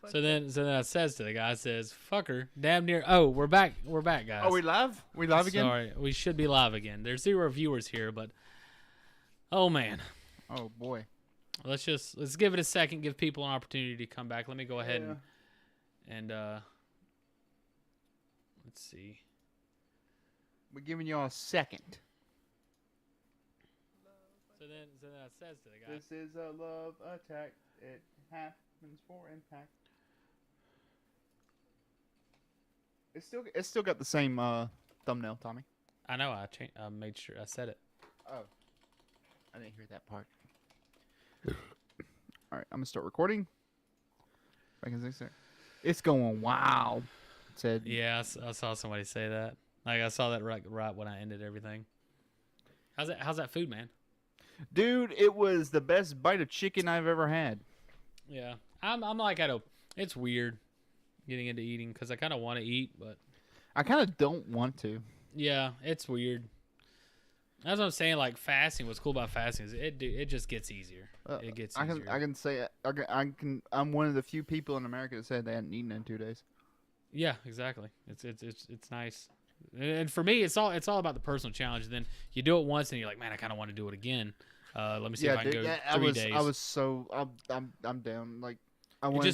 So then I says to the guy, fucker, damn near. Oh, we're back, guys. Are we live? We live again? Sorry, we should be live again. There's 0 viewers here, but oh man. Oh boy. Let's give it a second, give people an opportunity to come back. Let me go ahead and let's see. We're giving y'all a second. So then I says to the guy, this is a love attack. It happens for impact. It's still got the same thumbnail, Tommy. I know. I made sure I said it. Oh, I didn't hear that part. All right, I'm gonna start recording. It's going wow. Said yeah. I saw somebody say that. Like I saw that right when I ended everything. How's that food, man? Dude, it was the best bite of chicken I've ever had. Yeah, I'm like it's weird getting into eating because I kind of want to eat, but I kind of don't want to. Yeah, it's weird. That's what I'm saying. Like fasting, what's cool about fasting is it just gets easier. It gets easier. I can say I'm one of the few people in America that said they hadn't eaten in 2 days. Yeah, exactly. It's nice. And for me, it's all about the personal challenge. And then you do it once, and you're like, man, I kind of want to do it again. Let me see if I can go 3 days. I'm down. Like I want to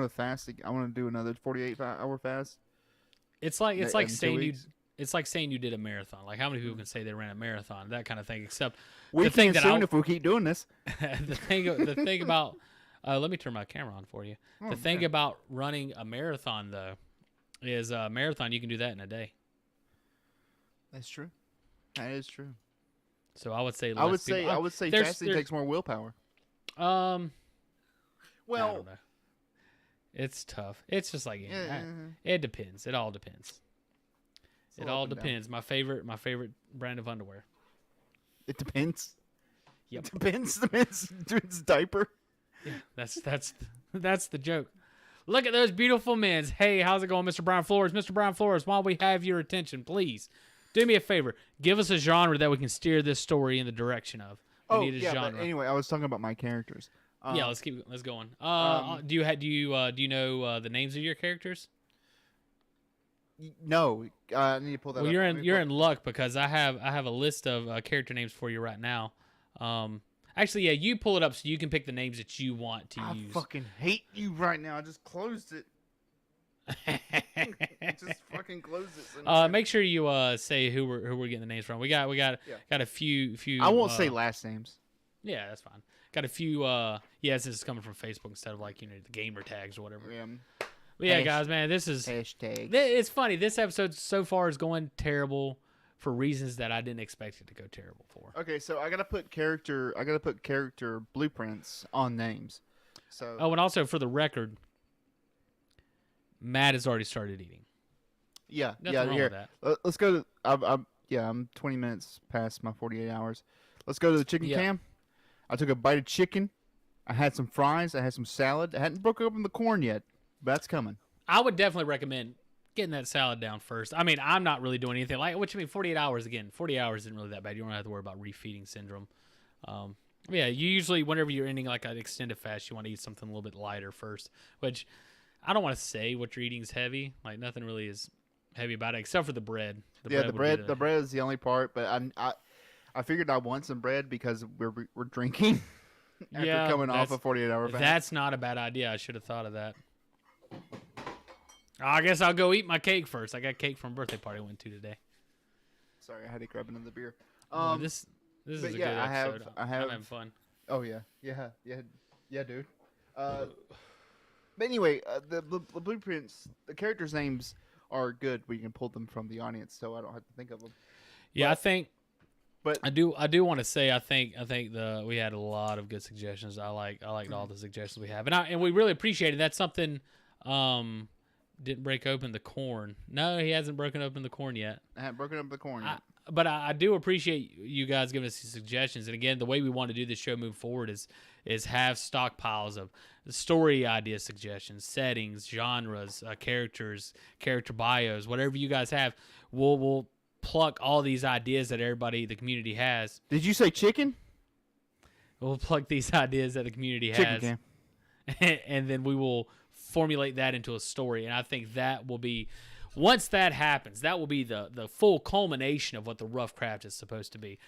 fast. I want to do another 48-hour fast. It's like saying you did a marathon. Like how many people can say they ran a marathon? That kind of thing. Except we can soon if we keep doing this. the thing about let me turn my camera on for you. The thing about running a marathon though is a marathon you can do that in a day. That's true. That is true. So I would say fasting takes more willpower. Well, I don't know. It's tough. It's just like it depends. It all depends. It all depends. My favorite brand of underwear. It depends. Yep. It depends. It's diaper. Yeah, that's the joke. Look at those beautiful men's. Hey, how's it going, Mr. Brian Flores? Mr. Brian Flores, while we have your attention, please do me a favor. Give us a genre that we can steer this story in the direction of. We need a genre. But anyway, I was talking about my characters. Let's going. Do you know the names of your characters? No, I need to pull that up. Well, you're in luck because I have a list of character names for you right now. Actually, yeah, you pull it up so you can pick the names that you want to use. I fucking hate you right now. I just closed it. Just fucking closed it. Make sure you say who we're getting the names from. We got a few. I won't say last names. Yeah, that's fine. Got a few. This is coming from Facebook instead of like the gamer tags or whatever. Yeah. But yeah, guys, man, this is hashtag. It's funny. This episode so far is going terrible for reasons that I didn't expect it to go terrible for. Okay, so I gotta put character blueprints on names. So and also for the record, Matt has already started eating. Yeah, Nothing wrong with that. Let's go to. I'm 20 minutes past my 48 hours. Let's go to the chicken cam. I took a bite of chicken. I had some fries. I had some salad. I hadn't broken open the corn yet, but that's coming. I would definitely recommend getting that salad down first. I mean, I'm not really doing anything. 48 hours again. 40 hours isn't really that bad. You don't have to worry about refeeding syndrome. You usually, whenever you're ending like an extended fast, you want to eat something a little bit lighter first, which I don't want to say what you're eating is heavy. Like nothing really is heavy about it except for the bread. The bread is the only part, but I figured I want some bread because we're drinking after coming off a 48-hour fast. That's not a bad idea. I should have thought of that. I guess I'll go eat my cake first. I got cake from a birthday party I went to today. Sorry, I had to grab another beer. This is a good episode. I'm having fun. Oh yeah, dude. But anyway, the blueprints, the characters' names are good. We can pull them from the audience, so I don't have to think of them. Yeah, but I do want to say I think we had a lot of good suggestions. I liked all the suggestions we have, and we really appreciate it. That's something. Didn't break open the corn. No, he hasn't broken open the corn yet. I haven't broken open the corn yet. But I do appreciate you guys giving us these suggestions. And again, the way we want to do this show moving forward is have stockpiles of story idea suggestions, settings, genres, characters, character bios, whatever you guys have. We'll pluck all these ideas that the community has. Did you say chicken? We'll pluck these ideas that the community has. Chicken cam. and then we will formulate that into a story. And I think that will be, once that happens, that will be the full culmination of what the rough craft is supposed to be.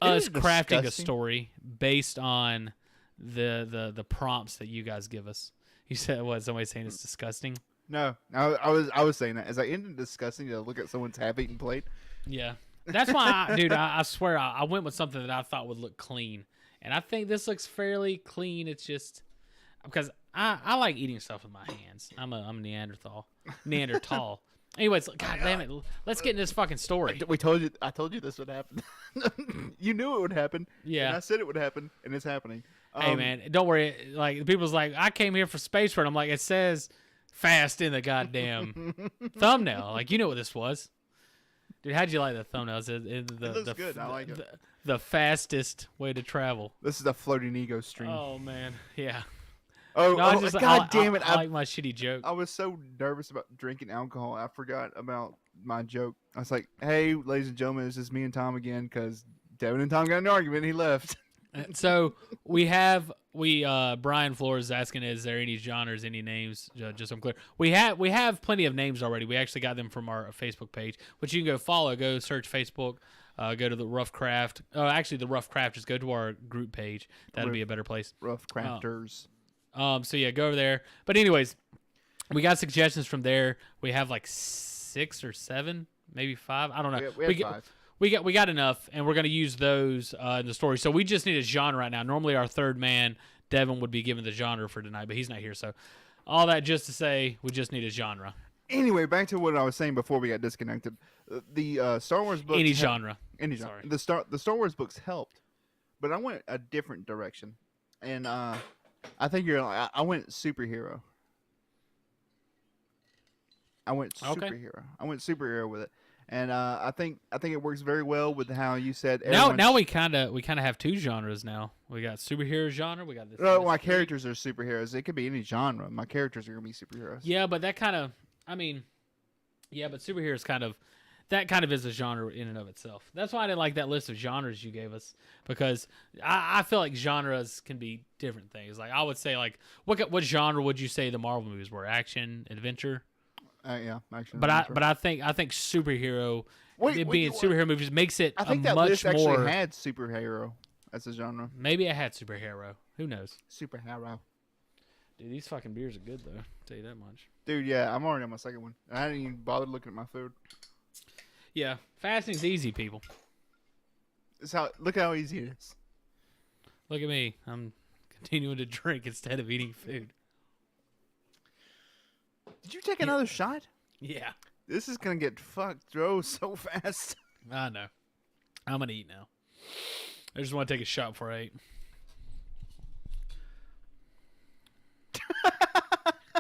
Us crafting a story based on the prompts that you guys give us. You said what? Somebody saying it's disgusting? No, I was saying that as I ended disgusting to look at someone's half-eaten plate. Yeah, that's why, I swear I went with something that I thought would look clean, and I think this looks fairly clean. It's just because I like eating stuff with my hands. I'm a Neanderthal. Anyways, God damn it, let's get in this fucking story. I told you this would happen. You knew it would happen. Yeah, and I said it would happen, and it's happening. Hey man, don't worry. Like people's like, I came here for space for it. I'm like, it says fast in the goddamn thumbnail. Like, you know what this was, dude. How'd you like the thumbnail? It looks good. I like it. The fastest way to travel. This is a floating ego stream. Oh man, yeah. Oh, No, God damn it! I like my shitty joke. I was so nervous about drinking alcohol, I forgot about my joke. I was like, "Hey, ladies and gentlemen, this is me and Tom again," because Devin and Tom got in an argument. And he left. So Brian Flores is asking, is there any genres, any names? Just so I'm clear, we have plenty of names already. We actually got them from our Facebook page, which you can go follow. Go search Facebook. Go to the Rough Craft. Actually, the Rough Crafters. Go to our group page. That'll be a better place. Rough Crafters. So yeah, go over there. But anyways, we got suggestions from there. We have like 6 or 7, maybe 5. I don't know. We have 5. We got enough, and we're gonna use those in the story. So we just need a genre right now. Normally, our third man, Devin, would be given the genre for tonight, but he's not here. So all that just to say, we just need a genre. Anyway, back to what I was saying before we got disconnected. The Star Wars books. Any genre. Sorry. The Star Wars books helped, but I went a different direction, and I think I went superhero. I went superhero with it, and I think it works very well with how you said. Now we kind of have 2 genres now. We got superhero genre. We got this. No, my characters are superheroes. It could be any genre. My characters are gonna be superheroes. Yeah, but that kind of, but superheroes kind of is a genre in and of itself. That's why I didn't like that list of genres you gave us, because I feel like genres can be different things. Like I would say, like what genre would you say the Marvel movies were? Action, adventure. Yeah, action. But I think superhero. Being superhero movies makes it. I think that list actually had superhero as a genre. Maybe I had superhero. Who knows? Superhero. Dude, these fucking beers are good though. I'll tell you that much. Dude, yeah, I'm already on my second one. I hadn't even bothered looking at my food. Yeah, fasting's easy, people. Look how easy it is. Look at me. I'm continuing to drink instead of eating food. Did you take another shot? Yeah. This is gonna get fucked, bro, so fast. I know. I'm gonna eat now. I just want to take a shot before I eat.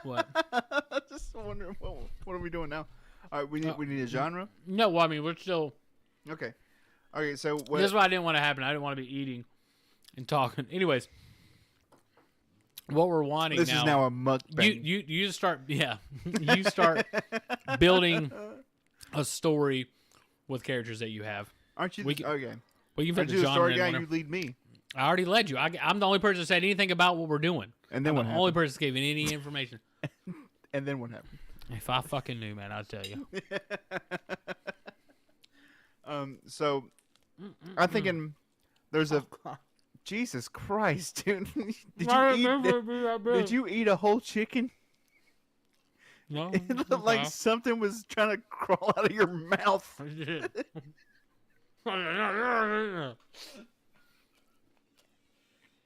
What? I'm just wondering what are we doing now? All right, we need a genre. No, well, I mean we're still. Okay. So this is what I didn't want to happen. I didn't want to be eating and talking. Anyways, what we're wanting this now. Is now a mukbang. You just start. Yeah, you start building a story with characters that you have. Aren't you? Okay. We can fit the genre story guy. You lead me. I already led you. I'm the only person that said anything about what we're doing. And then I'm the only person that gave any information. And then what happened? If I fucking knew, man, I'd tell you. So I'm thinking there's a Jesus Christ, dude. Did you eat a whole chicken? No. It looked like something was trying to crawl out of your mouth. I did.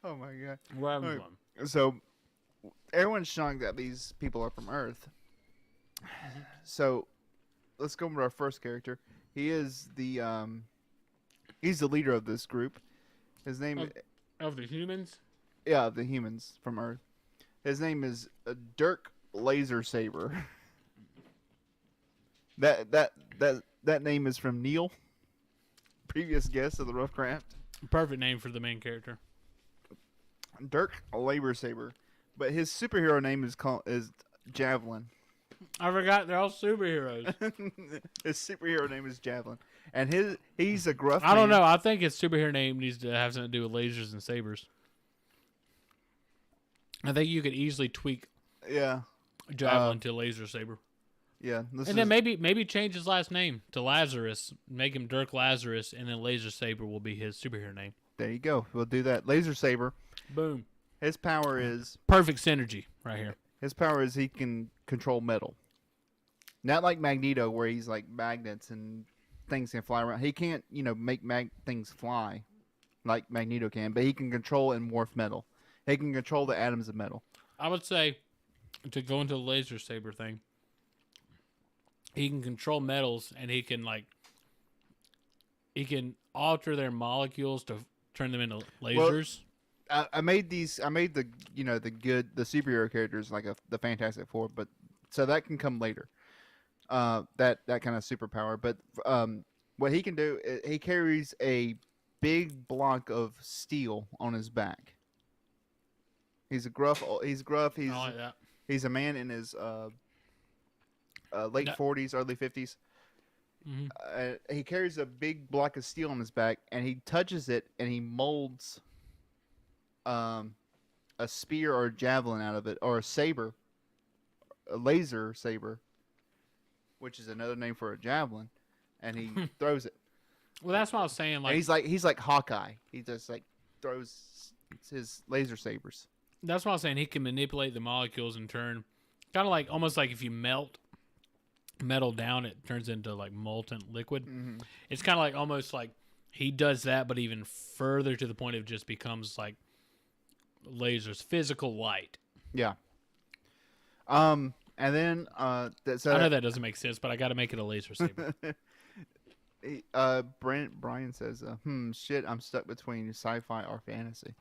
Oh my god. Right. So everyone's shocked that these people are from Earth. So let's go with our first character. He is he's the leader of this group. His name of the humans? Yeah, the humans from Earth. His name is Dirk Laser Saber. That name is from Neil, previous guest of the Rough Craft. Perfect name for the main character. Dirk Laser Saber, but his superhero name is Javelin. I forgot they're all superheroes. His superhero name is Javelin, and he's a gruff. I don't know. I think his superhero name needs to have something to do with lasers and sabers. I think you could easily tweak Yeah. Javelin to Laser Saber. Yeah. And then maybe change his last name to Lazarus, make him Dirk Lazarus, and then Laser Saber will be his superhero name. There you go. We'll do that. Laser Saber. Boom. His power is perfect synergy right here. His power is he can control metal. Not like Magneto, where he's like magnets and things can fly around. He can't, make things fly like Magneto can, but he can control and morph metal. He can control the atoms of metal. I would say, to go into the Laser Saber thing, he can control metals, and he can alter their molecules to turn them into lasers. Well, I made the superhero characters like the Fantastic Four, but so that can come later. That kind of superpower, but what he can do, he carries a big block of steel on his back. He's gruff. He's like that. He's a man in his late 40s, early 50s. Mm-hmm. He carries a big block of steel on his back, and he touches it, and he molds a spear or a javelin out of it, or a saber, a laser saber, which is another name for a javelin, and he throws it. Well, that's what I was saying. And he's like Hawkeye. He just throws his laser sabers. That's what I was saying. He can manipulate the molecules and turn, kind of almost like if you melt metal down, it turns into molten liquid. Mm-hmm. It's kind of almost like he does that, but even further to the point it just becomes like lasers, physical light. Yeah. And then I know that doesn't make sense, but I got to make it a laser saber. Brian says, shit, I'm stuck between sci-fi or fantasy.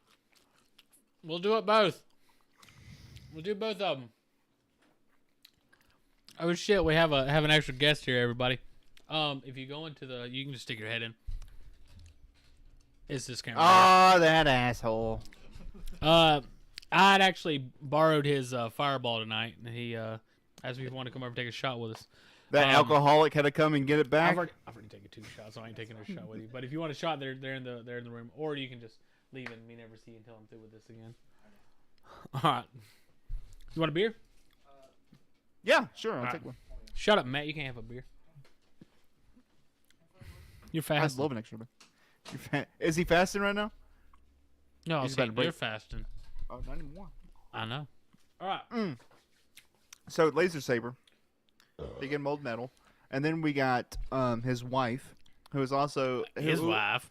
We'll do it both. We'll do both of them. Oh shit, we have an extra guest here, everybody. If you go into you can just stick your head in. It's this camera. Oh, that asshole. I'd actually borrowed his fireball tonight, and he asked me if he wanted to come over and take a shot with us. That alcoholic had to come and get it back. I've already taken 2 shots, so I ain't taking a shot with you. But if you want a shot, they're in the room, or you can just leave and me never see you until I'm through with this again. All right. You want a beer? Yeah, sure. I'll take one. Shut up, Matt. You can't have a beer. You're fasting. I love an extra beer. Is he fasting right now? No, I was saying you're fasting. Oh, not anymore. I know. All right. So, laser saber. He can mold metal. And then we got his wife, who is also... His wife,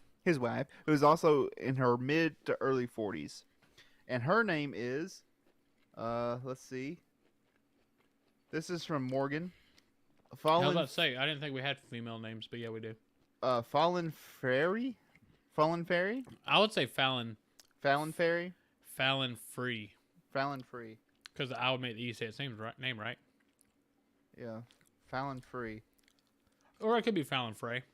who is also in her mid to early 40s. And her name is... let's see. This is from Morgan. I was about to say, I didn't think we had female names, but yeah, we do. Fallen Fairy? Fallen Fairy? I would say Fallon. Fallon Fairy? Fallon Free. Fallon Free. Because I would make you say its name right. Yeah. Fallon Free. Or it could be Fallon Frey.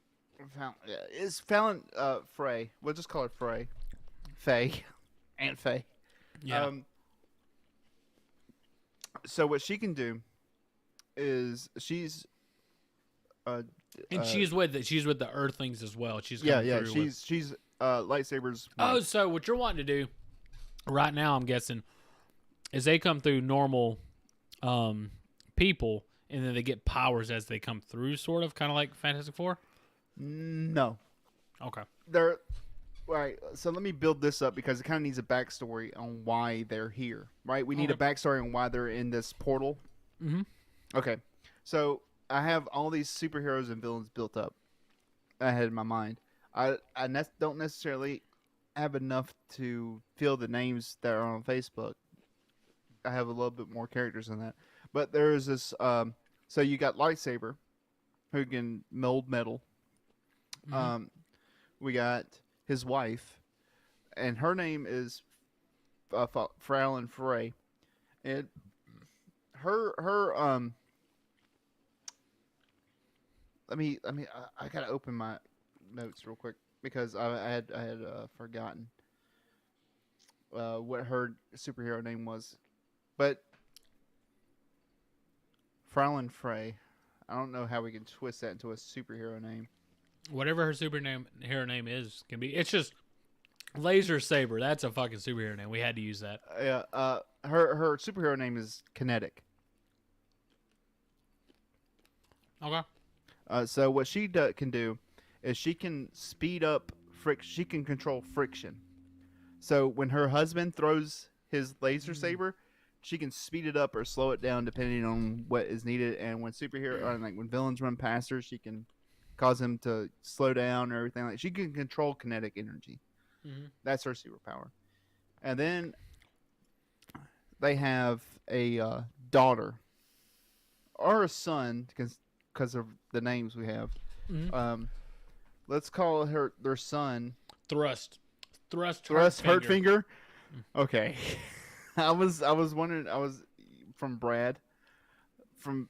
It's Fallon Frey. We'll just call her Frey. Faye. Aunt Faye. Yeah. So what she can do is she's and she's with the Earthlings as well. She's she's lightsabers. Oh, so what you're wanting to do right now, I'm guessing, is they come through normal people, and then they get powers as they come through, sort of, kind of like Fantastic Four? No. Okay. They're right. So let me build this up because it kind of needs a backstory on why they're here. Right? We need a backstory on why they're in this portal. Mm-hmm. Okay. So I have all these superheroes and villains built up. I had in my mind. I don't necessarily have enough to fill the names that are on Facebook. I have a little bit more characters than that. But there is this. So you got Lightsaber, who can mold metal. Mm-hmm. We got his wife, and her name is Fallon Frey, and her I gotta open my notes real quick because I had forgotten what her superhero name was, but Fallon Frey. I don't know how we can twist that into a superhero name. Whatever her superhero name is, can be. It's just Laser Saber. That's a fucking superhero name. We had to use that. Yeah. her superhero name is Kinetic. Okay. So what she can do is she can speed up friction. She can control friction. So when her husband throws his laser saber, she can speed it up or slow it down depending on what is needed. And when when villains run past her, she can cause them to slow down or everything. Like she can control kinetic energy. Mm-hmm. That's her superpower. And then they have a daughter or a son because of the names we have. Mm-hmm. Let's call their son Thrust Hurtfinger. Okay. I was wondering. I was from Brad. We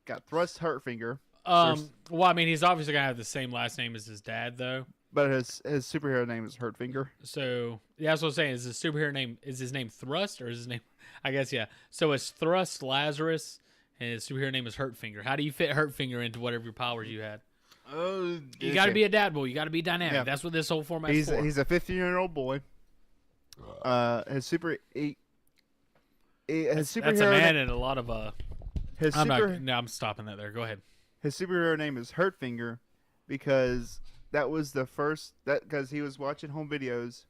got Thrust Hurtfinger. Well, I mean, he's obviously gonna have the same last name as his dad, though. But his superhero name is Hurtfinger. So yeah, that's what I'm saying. Is his superhero name his name Thrust or is his name? I guess yeah. So it's Thrust Lazarus, and his superhero name is Hurtfinger. How do you fit Hurtfinger into whatever your powers you had? Oh, you got to be adaptable. You got to be dynamic. Yeah. That's what this whole format is for. He's a 15-year-old boy. His superhero. That's a man and a lot of I'm stopping that there. Go ahead. His superhero name is Hurtfinger because that was the first because he was watching home videos,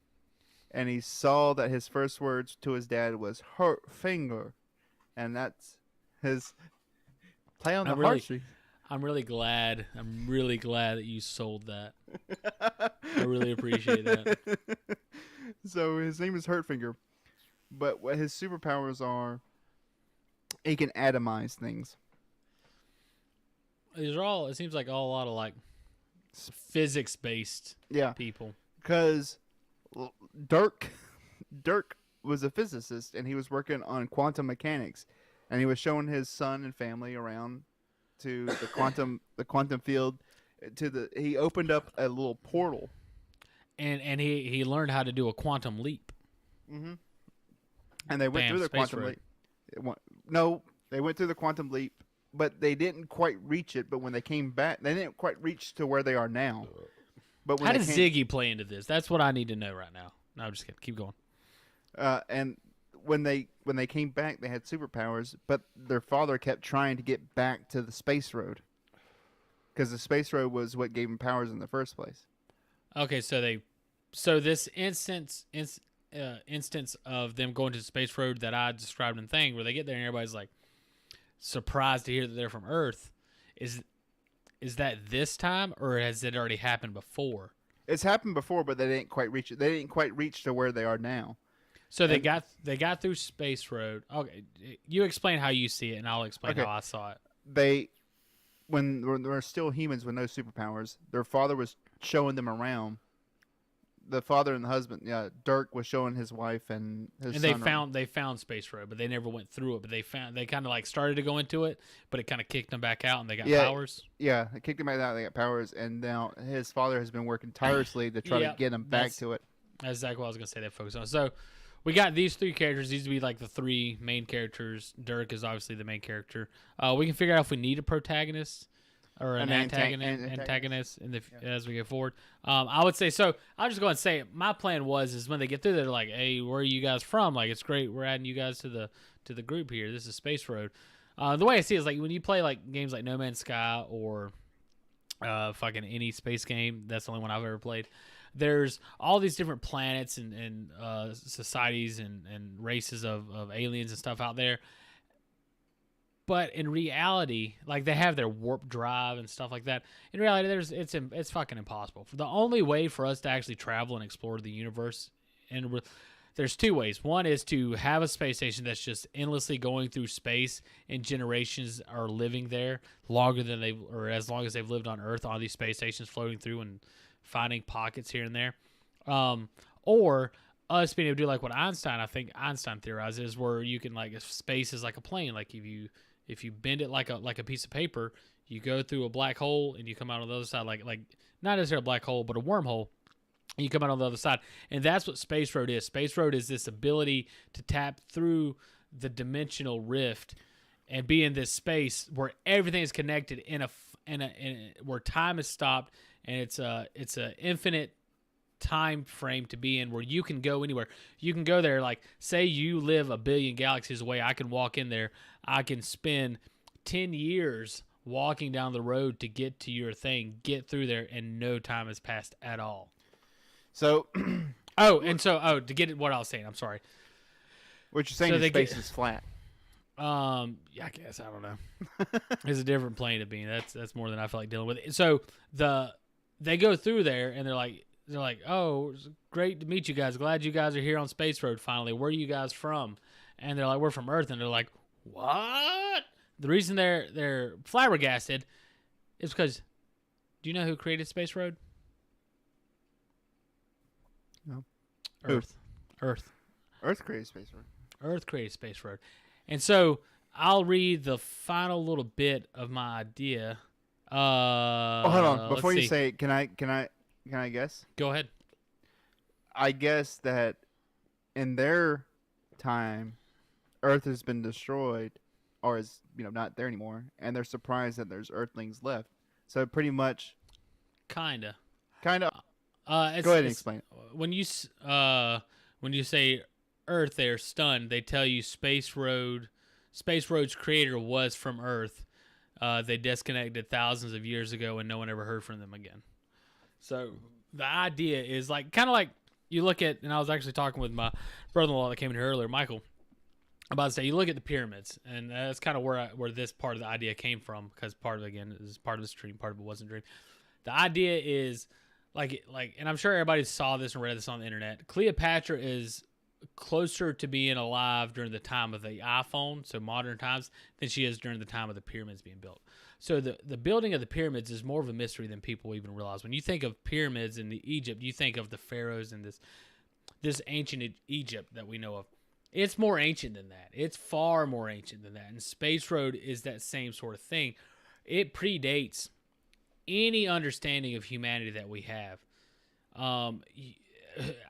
and he saw that his first words to his dad was Hurtfinger, and that's his play on the heartstrings. I'm really glad that you sold that. I really appreciate that. So his name is Hurtfinger, but what his superpowers are, he can atomize things. These are all. It seems like a lot of like physics-based people. Because Dirk was a physicist, and he was working on quantum mechanics, and he was showing his son and family around to the quantum field. He opened up a little portal, and he learned how to do a quantum leap. Mm-hmm. And they went through the quantum leap. No, they went through the quantum leap, but they didn't quite reach it. But when they came back, they didn't quite reach to where they are now. But how does Ziggy play into this? That's what I need to know right now. No, I'm just kidding. Keep going. And when they came back, they had superpowers, but their father kept trying to get back to the space road because the space road was what gave them powers in the first place. Okay, so this instance of them going to the space road that I described in Thing, where they get there and everybody's like surprised to hear that they're from Earth, is that this time or has it already happened before? It's happened before, but they didn't quite reach it. They didn't quite reach to where they are now. So they got through Space Road. Okay, you explain how you see it, and I'll explain how I saw it. When they were still humans with no superpowers, their father was showing them around. The father and the husband, Dirk was showing his wife and his son. They found Space Road, but they never went through it. But they kind of like started to go into it, but it kind of kicked them back out, and they got powers. Yeah, it kicked them back out. They got powers, and now his father has been working tirelessly to try to get them back to it. That's exactly what I was gonna say. They focus on. So we got these three characters. These would be like the three main characters. Dirk is obviously the main character. We can figure out if we need a protagonist or an antagonist as we go forward. I would say so. I'll just go ahead and say it. My plan is when they get through, they're like, "Hey, where are you guys from? Like, it's great. We're adding you guys to the group here. This is Space Road." The way I see it is like when you play like games like No Man's Sky or fucking any space game. That's the only one I've ever played. There's all these different planets and societies and races of aliens and stuff out there. But in reality, like they have their warp drive and stuff like that. In reality, it's fucking impossible. The only way for us to actually travel and explore the universe, and there's two ways. One is to have a space station that's just endlessly going through space, and generations are living there as long as they've lived on Earth on these space stations, floating through and finding pockets here and there. Or us being able to do like what Einstein theorized is, where you can like space is like a plane. Like if you bend it like a piece of paper, you go through a black hole and you come out on the other side like not necessarily a black hole, but a wormhole. And you come out on the other side. And that's what Space Road is. Space Road is this ability to tap through the dimensional rift and be in this space where everything is connected in where time is stopped, and it's a infinite time frame to be in where you can go anywhere. You can go there, like, say you live a billion galaxies away. I can walk in there. I can spend 10 years walking down the road to get to your thing, get through there, and no time has passed at all. So, to get at what I was saying, I'm sorry. What you're saying is space is flat. Yeah, I guess, I don't know. It's a different plane of being. That's more than I feel like dealing with. So they go through there and they're like, oh, it's great to meet you guys. Glad you guys are here on Space Road finally. Where are you guys from? And they're like, we're from Earth. And they're like, what? The reason they're flabbergasted is because, do you know who created Space Road? No. Earth. Earth created Space Road. Earth created Space Road. And so I'll read the final little bit of my idea. Hold on. Before you say it, can I guess? Go ahead. I guess that in their time, Earth has been destroyed, or is not there anymore, and they're surprised that there's Earthlings left. So pretty much, kinda. Go ahead and explain. When you say Earth, they're stunned. They tell you Space Road's creator was from Earth. They disconnected thousands of years ago, and no one ever heard from them again. So the idea is kind of like you look at, and I was actually talking with my brother-in-law that came in here earlier, Michael, about to say you look at the pyramids, and that's kind of where this part of the idea came from, because part of it, again, is part of this dream, part of it wasn't a dream. The idea is like, and I'm sure everybody saw this and read this on the internet. Cleopatra is closer to being alive during the time of the iPhone, so modern times, than she is during the time of the pyramids being built. So the building of the pyramids is more of a mystery than people even realize. When you think of pyramids in Egypt, you think of the pharaohs and this ancient Egypt that we know of. It's more ancient than that. It's far more ancient than that. And Space Road is that same sort of thing. It predates any understanding of humanity that we have.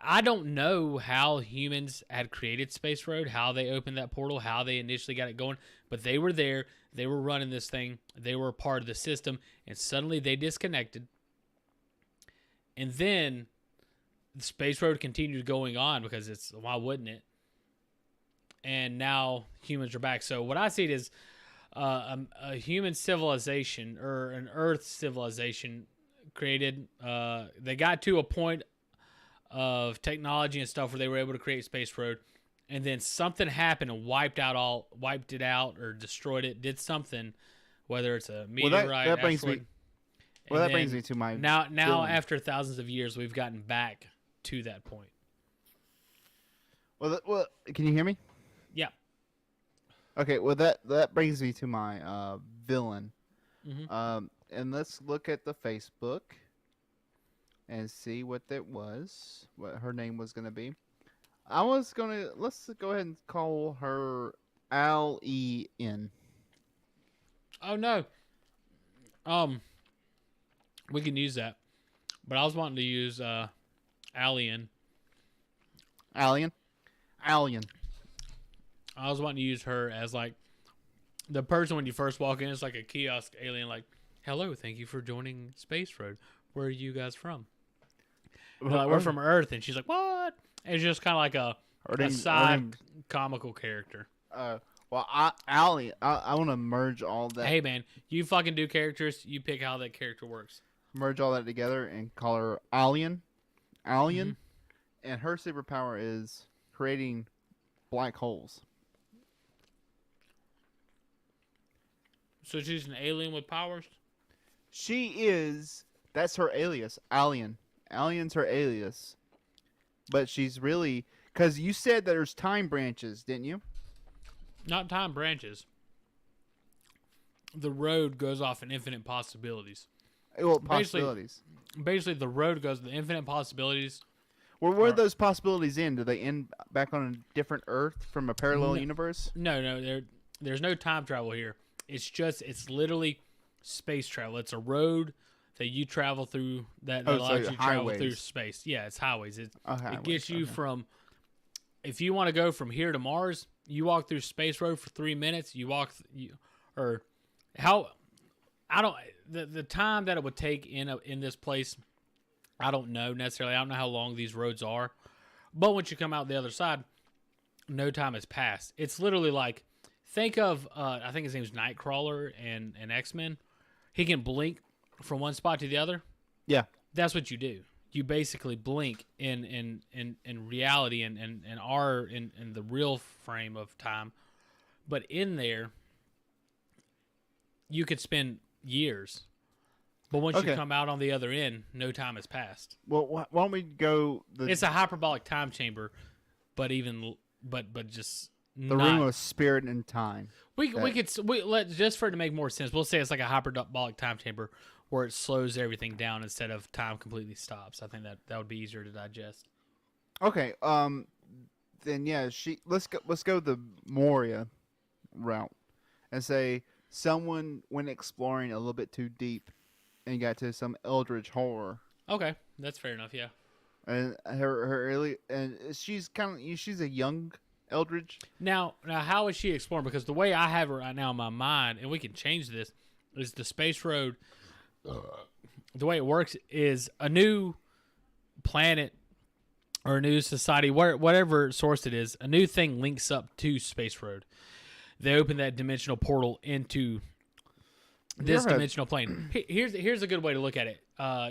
I don't know how humans had created Space Road, how they opened that portal, how they initially got it going, but they were there. They were running this thing. They were a part of the system, and suddenly they disconnected. And then the Space Road continued going on because why wouldn't it? And now humans are back. So what I see it is a human civilization, or an Earth civilization created. They got to a point of technology and stuff where they were able to create Space Road, and then something happened and wiped it out or destroyed it, did something, whether it's a meteorite, that brings asteroid. that brings me to my now feeling. After thousands of years, we've gotten back to that point. Well, can you hear me? Yeah. Okay, well that brings me to my villain. Mm-hmm. And let's look at the Facebook and see what her name was gonna be. Let's go ahead and call her Al-E-N. Oh no. We can use that, but I was wanting to use Alien. Alien. I was wanting to use her as the person when you first walk in. It's like a kiosk alien, like, "Hello, thank you for joining Space Road. Where are you guys from?" We're from Earth, and she's like, "What?" And it's just kind of like a side comical character. Well, I want to merge all that. Hey man, you fucking do characters. You pick how that character works. Merge all that together and call her Alien, mm-hmm. And her superpower is creating black holes. So she's an alien with powers? She is. That's her alias. Alien. Alien's her alias. But she's really... Because you said that there's time branches, didn't you? Not time branches. The road goes off in infinite possibilities. Well, possibilities. Basically, the road goes to infinite possibilities. Well, where do those possibilities end? Do they end back on a different Earth from a parallel universe? No. There's no time travel here. It's literally space travel. It's a road that you travel through that allows you to travel through space. Yeah, it's highways. It gets you from, if you want to go from here to Mars, you walk through Space Road for 3 minutes. The time that it would take in this place I don't know necessarily. I don't know how long these roads are. But once you come out the other side, no time has passed. It's literally like, think of, I think his name's Nightcrawler and X-Men. He can blink from one spot to the other. Yeah. That's what you do. You basically blink in reality and in the real frame of time. But in there, you could spend years. But once you come out on the other end, no time has passed. Well, why don't we go? It's a hyperbolic time chamber, but just the room of spirit and time. Let just for it to make more sense, we'll say it's like a hyperbolic time chamber where it slows everything down instead of time completely stops. I think that would be easier to digest. Okay. Then yeah, let's go the Moria route and say someone went exploring a little bit too deep and got to some eldritch horror. Okay, that's fair enough. Yeah. And her early, and she's a young eldritch. Now, how is she exploring? Because the way I have her right now in my mind, and we can change this, is the space road. The way it works is a new planet or a new society, whatever source it is, a new thing links up to Space Road. They open that dimensional portal into this dimensional plane. Here's a good way to look at it.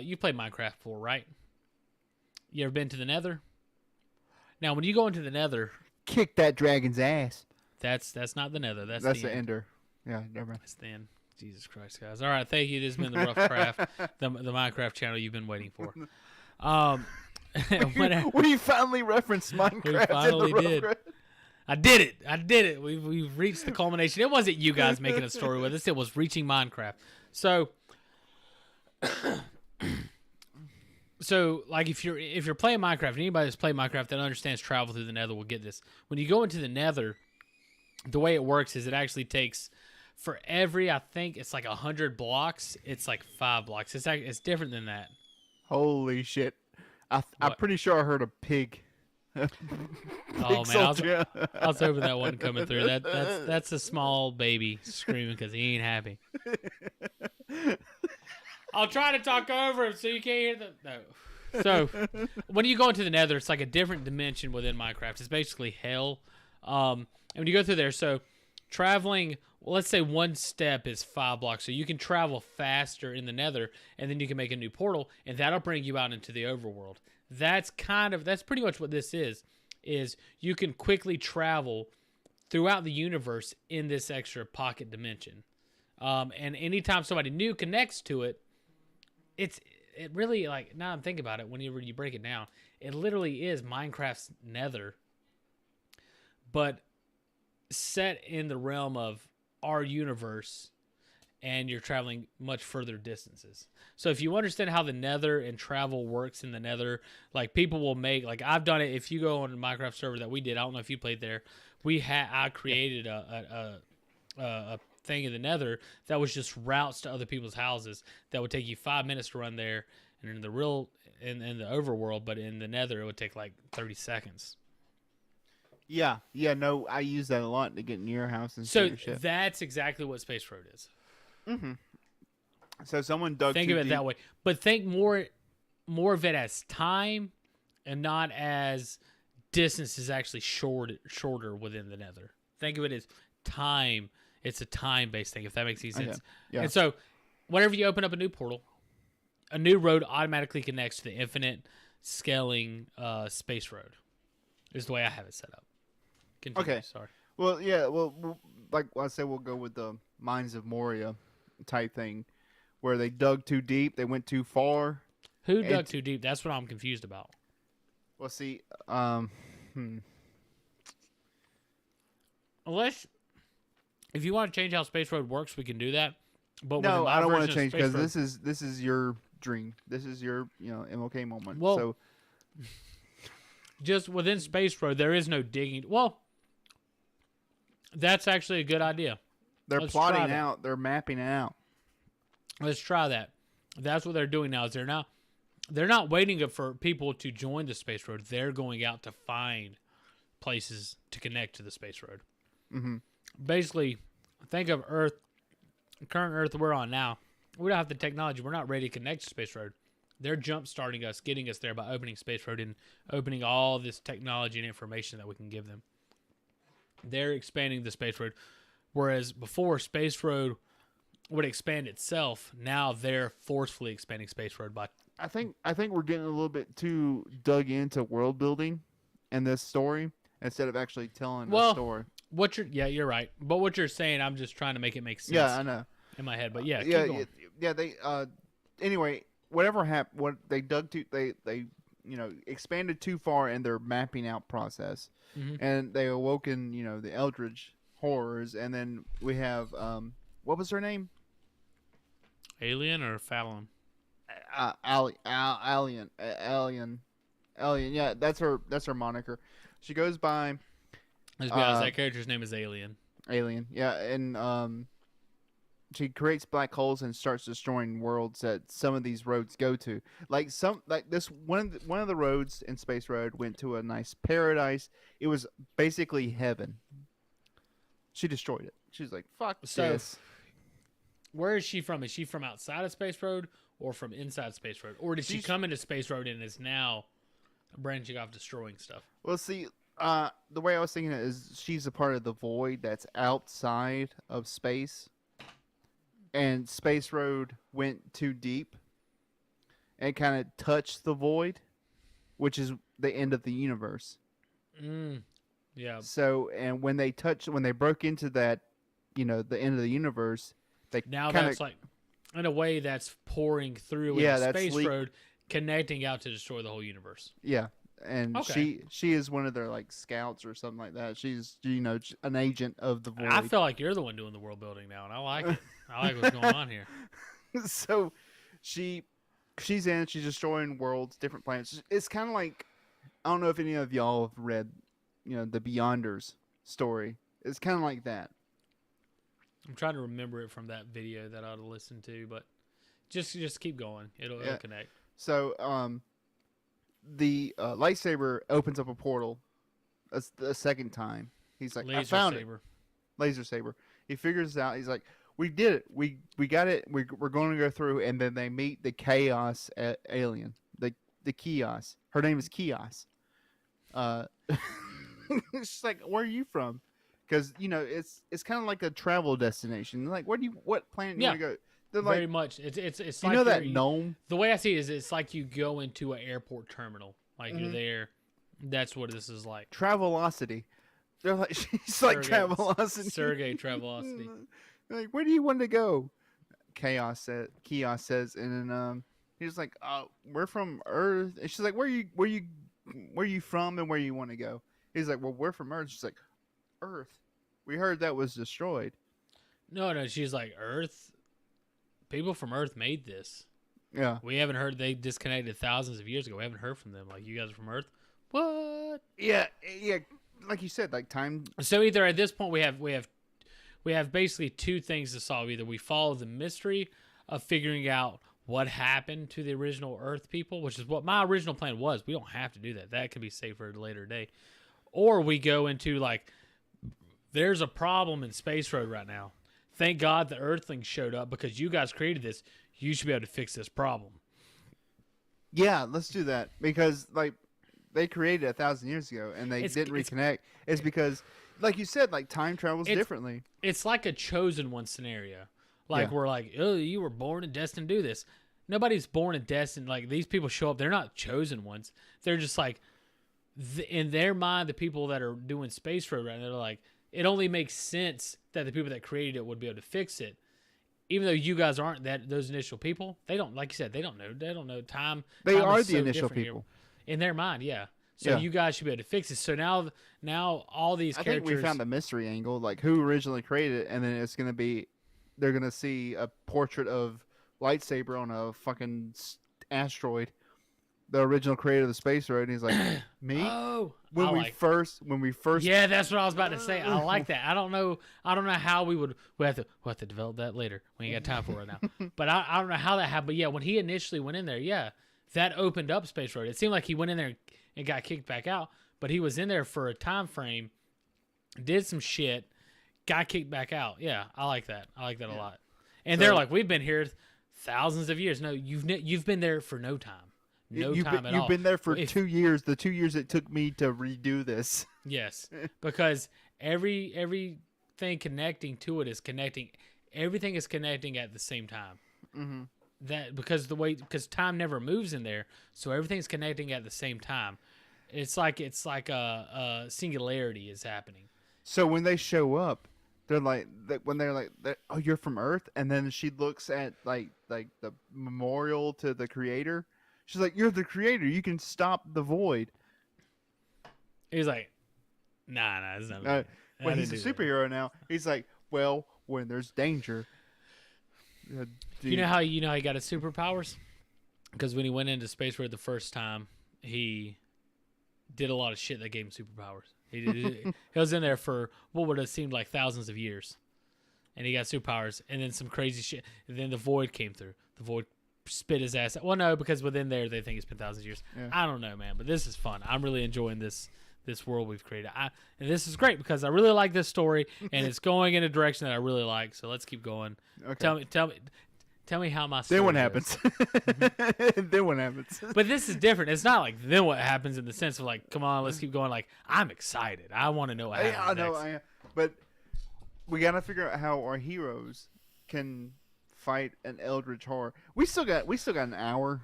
You played Minecraft before, right? You ever been to the Nether? Now, when you go into the Nether, kick that dragon's ass. That's not the Nether. That's the Ender. Yeah, never mind. That's the end. Jesus Christ, guys! All right, thank you. This has been the Rough Craft, the Minecraft channel you've been waiting for. We finally referenced Minecraft. We finally did. I did it. We've reached the culmination. It wasn't you guys making a story with us. It was reaching Minecraft. So like if you're playing Minecraft, anybody that's played Minecraft that understands travel through the Nether will get this. When you go into the Nether, the way it works is it actually takes, for every, I think it's like 100 blocks, it's like 5 blocks. It's different than that. Holy shit! I'm pretty sure I heard a pig. Oh man, I was hoping that wasn't coming through. That's a small baby screaming because he ain't happy. I'll try to talk over him so you can't hear no. So when you go into the Nether, it's like a different dimension within Minecraft. It's basically hell. And when you go through there, so traveling, well, let's say one step is 5 blocks, so you can travel faster in the Nether, and then you can make a new portal, and that'll bring you out into the overworld. That's pretty much what this is you can quickly travel throughout the universe in this extra pocket dimension. And anytime somebody new connects to it, it really, like, now I'm thinking about it, whenever you break it down, it literally is Minecraft's Nether, but set in the realm of our universe, and you're traveling much further distances. So if you understand how the Nether and travel works in the Nether, like, people will make, like, I've done it. If you go on a Minecraft server that we did, I don't know if you played there, I created a thing in the Nether that was just routes to other people's houses that would take you 5 minutes to run there, and in the the overworld, but in the Nether it would take like 30 seconds. Yeah, no, I use that a lot to get near your house and so that's exactly what Space Road is. Mm-hmm. So someone dug. Think of it that way, but think more of it as time, and not as distance is actually shorter within the Nether. Think of it as time. It's a time-based thing, if that makes any sense. Okay. Yeah. And so, whenever you open up a new portal, a new road automatically connects to the infinite scaling Space Road. Is the way I have it set up. Continue. Okay. Sorry. Well, yeah. Well, like I said, we'll go with the Mines of Moria type thing, where they dug too deep, they went too far. Who dug too deep? That's what I'm confused about. Well, see, unless if you want to change how Space Road works, we can do that. But no, I don't want to change because this is your dream. This is your MOK moment. Well, so just within Space Road, there is no digging. Well, that's actually a good idea. They're plotting out. They're mapping out. Let's try that. That's what they're doing now. Is they're not waiting for people to join the Space Road. They're going out to find places to connect to the Space Road. Mm-hmm. Basically, think of Earth, current Earth we're on now. We don't have the technology. We're not ready to connect to Space Road. They're jump starting us, getting us there by opening Space Road and opening all this technology and information that we can give them. They're expanding the Space Road, whereas before Space Road would expand itself. Now they're forcefully expanding Space Road by. I think we're getting a little bit too dug into world building in this story instead of actually telling the story. You're right. But what you're saying, I'm just trying to make it make sense. Yeah, I know. In my head, but keep going. Yeah. They anyway, whatever happened, what they dug to, they expanded too far in their mapping out process, and they awoken the Eldritch horrors, and then we have what was her name? Alien or Fallon? Alien. Yeah, that's her moniker. She goes by. Let's be honest, that character's name is Alien. Alien, yeah, and she creates black holes and starts destroying worlds that some of these roads go to. Like this one of the roads in Space Road went to a nice paradise. It was basically heaven. She destroyed it. She's like, "Fuck this." Where is she from? Is she from outside of Space Road or from inside Space Road? Or did she come into Space Road and is now branching off destroying stuff? Well, see, the way I was thinking it is she's a part of the void that's outside of space. And Space Road went too deep and kind of touched the void, which is the end of the universe. Yeah. So, and when they broke into that, the end of the universe, that's like, in a way, that's pouring through into Space Road, connecting out to destroy the whole universe. Yeah, and she is one of their like scouts or something like that. She's an agent of the void. I feel like you're the one doing the world building now, and I like it. I like what's going on here. So, she's destroying worlds, different planets. It's kind of like, I don't know if any of y'all have read, the Beyonders story. It's kind of like that. I'm trying to remember it from that video that I ought to listen to, but just keep going. It'll connect. So, the lightsaber opens up a portal a second time. He's like, I found it. Laser saber. He figures it out. He's like, we did it. We got it. We're going to go through, and then they meet the Chaos alien, the Chaos. Her name is Chaos. She's like, where are you from? Because it's kind of like a travel destination. Like, what planet do you want to go? They're very like, much. It's like that gnome. The way I see it is, it's like you go into an airport terminal. Like you're there. That's what this is like. Travelocity. They're like, she's like Travelocity. Sergey Travelocity. Like, where do you want to go? Chaos says, and then he's like, we're from Earth. And she's like, where you from, and where you want to go? He's like, well, we're from Earth. She's like, Earth. We heard that was destroyed. No, she's like, Earth. People from Earth made this. Yeah. We haven't heard. They disconnected thousands of years ago. We haven't heard from them. Like, you guys are from Earth? What? Yeah. Like you said, like time. So either at this point we have basically two things to solve. Either we follow the mystery of figuring out what happened to the original Earth people, which is what my original plan was. We don't have to do that. That could be saved for a later day. Or we go into like, there's a problem in Space Road right now. Thank God the Earthlings showed up because you guys created this. You should be able to fix this problem. Yeah, let's do that because like they created it 1,000 years ago and they didn't reconnect. It's because, like you said, like time travels differently. It's like a chosen one scenario. Like we're like, oh, you were born and destined to do this. Nobody's born and destined. Like these people show up. They're not chosen ones. They're just like, in their mind, the people that are doing Space Road right now, they're like, it only makes sense that the people that created it would be able to fix it. Even though you guys aren't those initial people, they don't, like you said, they don't know time. They time are is the so initial different people. here. In their mind, yeah. So you guys should be able to fix it. So now all these characters. I think we found the mystery angle, like who originally created it, and then it's going to be, they're going to see a portrait of lightsaber on a fucking asteroid. The original creator of the Space Road, and he's like, me? Oh, when we first. Yeah, that's what I was about to say. I like that. I don't know how we'll have to develop that later. We ain't got time for it right now. But I don't know how that happened. But yeah, when he initially went in there, that opened up Space Road. It seemed like he went in there and got kicked back out, but he was in there for a time frame, did some shit, got kicked back out. Yeah, I like that. I like that a lot. And they're like, we've been here thousands of years. No, you've been there for no time. No time at all. You've been there for 2 years. The 2 years it took me to redo this. Yes, because everything connecting to it is connecting. Everything is connecting at the same time. Mm-hmm. Because time never moves in there, so everything's connecting at the same time. It's like a singularity is happening. So when they show up, they're like, oh, you're from Earth, and then she looks at like the memorial to the creator. She's like, you're the creator. You can stop the void. He's like, nah, it's not. Well, he's a superhero now. He's like, well, when there's danger. You know how he got his superpowers? Because when he went into space for the first time, he did a lot of shit that gave him superpowers. He was in there for what would have seemed like thousands of years, and he got superpowers. And then some crazy shit. And then the void came through. The void spit his ass out. Well, no, because within there they think it's been thousands of years. Yeah. I don't know, man, but this is fun. I'm really enjoying this world we've created. And this is great because I really like this story, and it's going in a direction that I really like. So let's keep going. Okay. Tell me how my story Then what happens? Then what happens? But this is different. It's not like then what happens in the sense of like, come on, let's keep going. Like, I'm excited. I want to know what happens next. But we got to figure out how our heroes can fight an eldritch horror. We still got an hour.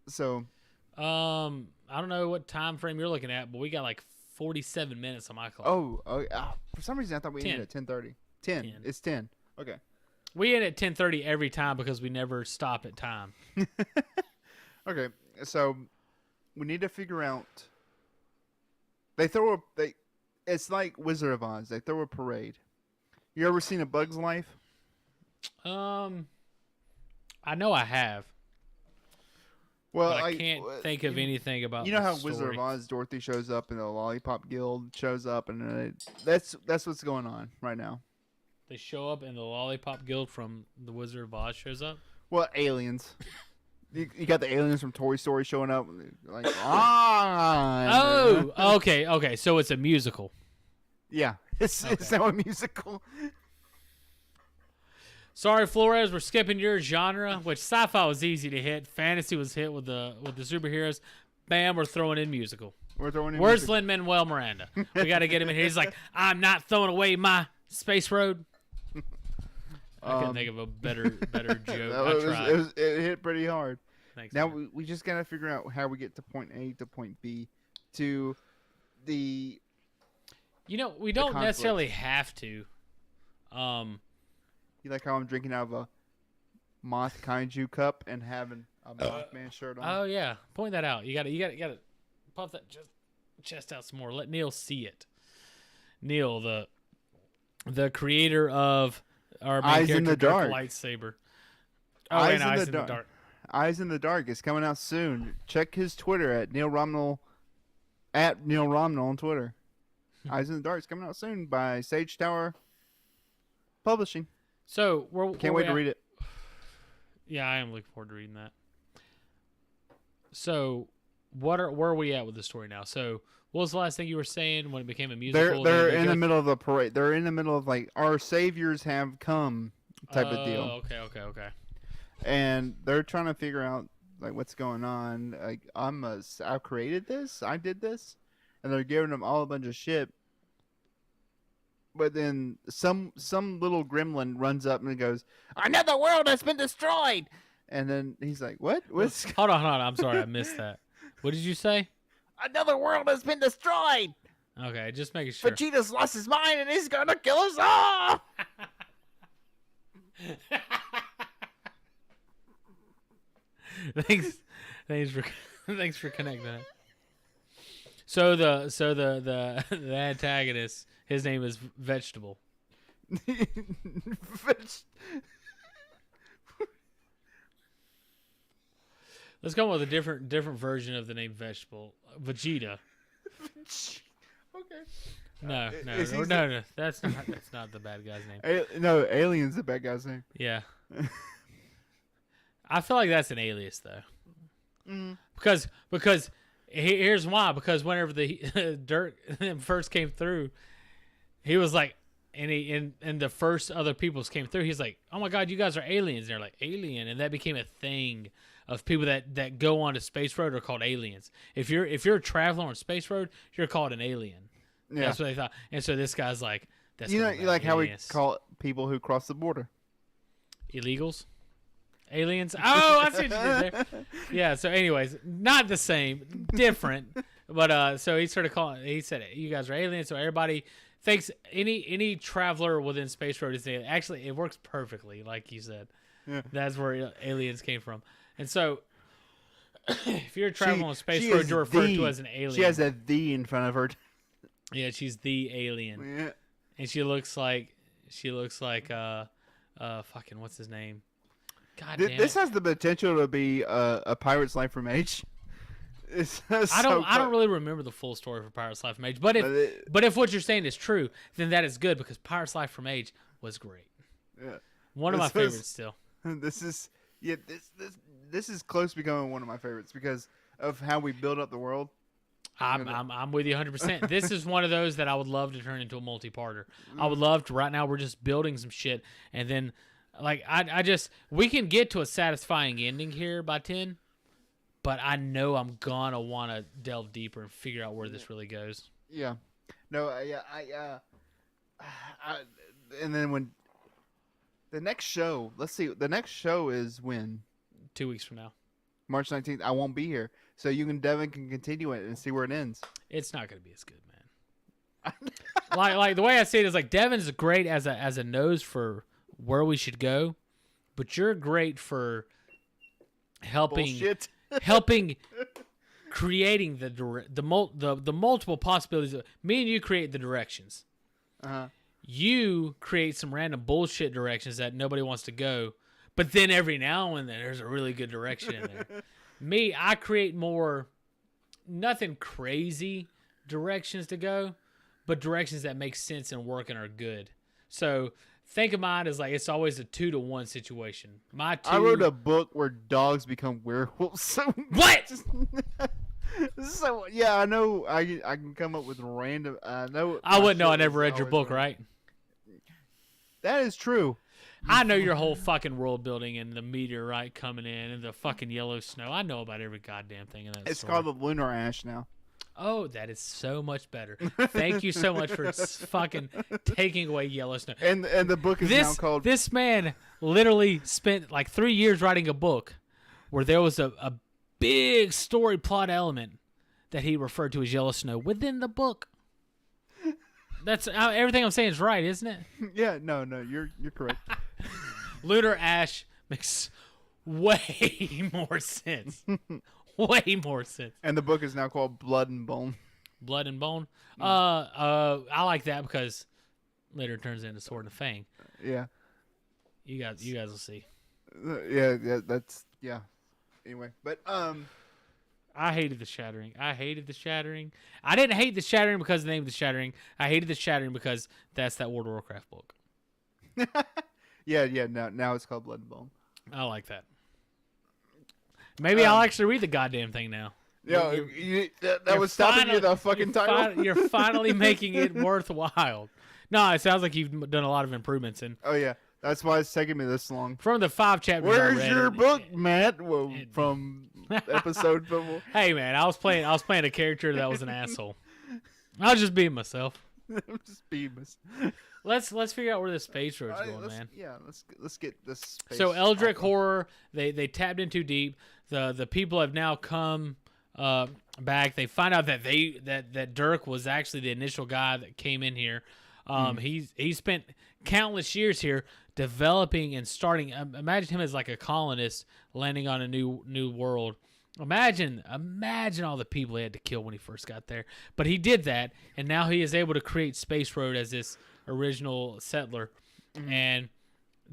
So I don't know what time frame you're looking at, but we got like 47 minutes on my clock. For some reason I thought we ended at 10:30. 10. It's 10. Okay. We end at 10:30 every time because we never stop at time. Okay, so we need to figure out. It's like Wizard of Oz. They throw a parade. You ever seen A Bug's Life? I know I have. Well, but I can't think of anything about. You know how story. Wizard of Oz, Dorothy shows up, and the Lollipop Guild shows up, and that's what's going on right now. They show up, and the Lollipop Guild from the Wizard of Oz shows up. Well, aliens. You got the aliens from Toy Story showing up, like okay. So it's a musical. Yeah, it's now a musical. Sorry, Flores, we're skipping your genre, which sci-fi was easy to hit. Fantasy was hit with the superheroes. Bam, we're throwing in musical. Where's Lin-Manuel Miranda? We got to get him in here. He's like, I'm not throwing away my space road. I couldn't think of a better joke. It hit pretty hard. Thanks, now we just got to figure out how we get to point A to point B to the. We don't necessarily have to. You like how I'm drinking out of a Moth Kaiju cup and having a Mothman shirt on? Oh yeah, point that out. You got to puff that chest out some more. Let Neil see it. Neil, the creator of our main Eyes in the Dark lightsaber. Eyes in the Dark. Eyes in the Dark is coming out soon. Check his Twitter at Neil Romnell on Twitter. Eyes in the Dark is coming out soon by Sage Tower Publishing. So can't wait to read it. Yeah, I am looking forward to reading that. So, where are we at with the story now? So, what was the last thing you were saying when it became a musical? They're in the middle of the parade. They're in the middle of like our saviors have come type of deal. Okay. And they're trying to figure out like what's going on. Like I created this. I did this, and they're giving them all a bunch of shit. But then some little gremlin runs up and goes, "Another world has been destroyed." And then he's like, "What? What's?" Hold on. I'm sorry, I missed that. What did you say? Another world has been destroyed. Okay, just making sure. Vegeta's lost his mind and he's gonna kill us all. Thanks for connecting that. So the antagonist, his name is Vegetable. Let's go with a different version of the name Vegetable. Vegeta. Okay. No. That's not the bad guy's name. No, Alien's the bad guy's name. Yeah. I feel like that's an alias though. Mm. Because here's why. Because whenever the dirt first came through, he was like, and the first other peoples came through. He's like, "Oh my God, you guys are aliens!" And they're like, "Alien," and that became a thing of people that go onto Space Road are called aliens. If you're a traveler on Space Road, you're called an alien. Yeah. That's what they thought. And so this guy's like, "That's you like how we call people who cross the border illegals." Aliens. Oh, I see what you did there. Yeah. So, anyways, not the same, different. But so he started calling. He said, "You guys are aliens." So everybody thinks any traveler within Space Road is alien. Actually, it works perfectly, like you said. Yeah. That's where aliens came from. And so, if you're traveling on Space Road, you're referred to as an alien. She has a "the" in front of her. Yeah, she's the alien. Yeah. And she looks like fucking what's his name? God damn. This has the potential to be a Pirate's Life from H. I don't really remember the full story for Pirate's Life from H, but if what you're saying is true, then that is good because Pirate's Life from H was great. Yeah. One of my favorites still. This is close to becoming one of my favorites because of how we build up the world. I'm with you 100%. This is one of those that I would love to turn into a multi-parter. I would love to. Right now, we're just building some shit, and then like we can get to a satisfying ending here by 10, but I know I'm gonna want to delve deeper and figure out where this really goes. Yeah, no, and then when the next show, let's see, the next show is when 2 weeks from now, March 19th. I won't be here, so Devin can continue it and see where it ends. It's not gonna be as good, man. like the way I see it is like Devin's great as a nose for where we should go, but you're great for helping creating the multiple possibilities. Me and you create the directions. You create some random bullshit directions that nobody wants to go, but then every now and then there's a really good direction in there. Me, I create more nothing crazy directions to go, but directions that make sense and work and are good. So think of mine as like it's always a 2-to-1 situation. I wrote a book where dogs become werewolves. So what? So yeah, I know I can come up with random. I wouldn't know. I never read your book, right? That is true. I know your whole fucking world building and the meteorite coming in and the fucking yellow snow. I know about every goddamn thing in that. It's called the lunar ash now. Oh, that is so much better. Thank you so much for fucking taking away yellow snow. And the book is now called... This man literally spent like 3 years writing a book where there was a big story plot element that he referred to as yellow snow within the book. That's everything I'm saying is right, isn't it? Yeah, no, you're correct. Lunar ash makes way more sense. Way more sense. And the book is now called Blood and Bone. Blood and Bone. I like that because later it turns into Sword and Fang. Yeah. You guys will see. Yeah. Anyway, but I hated the Shattering. I didn't hate the Shattering because of the name of the Shattering. I hated the Shattering because that's that World of Warcraft book. Yeah. Now it's called Blood and Bone. I like that. Maybe I'll actually read the goddamn thing now. Yeah, that was stopping you the fucking title. You're finally making it worthwhile. No, it sounds like you've done a lot of improvements. And oh yeah, that's why it's taking me this long. From the 5 chapters Where's I read, your book, Matt? From episode before. Hey man, I was playing a character that was an asshole. I was just being myself. I'm just being myself. Let's figure out where the space road's going, man. Yeah, let's get this space. So Eldritch horror, they tapped in too deep. The people have now come back. They find out that that Dirk was actually the initial guy that came in here. He spent countless years here developing and starting. Imagine him as like a colonist landing on a new world. Imagine all the people he had to kill when he first got there. But he did that, and now he is able to create Space Road as this original settler. And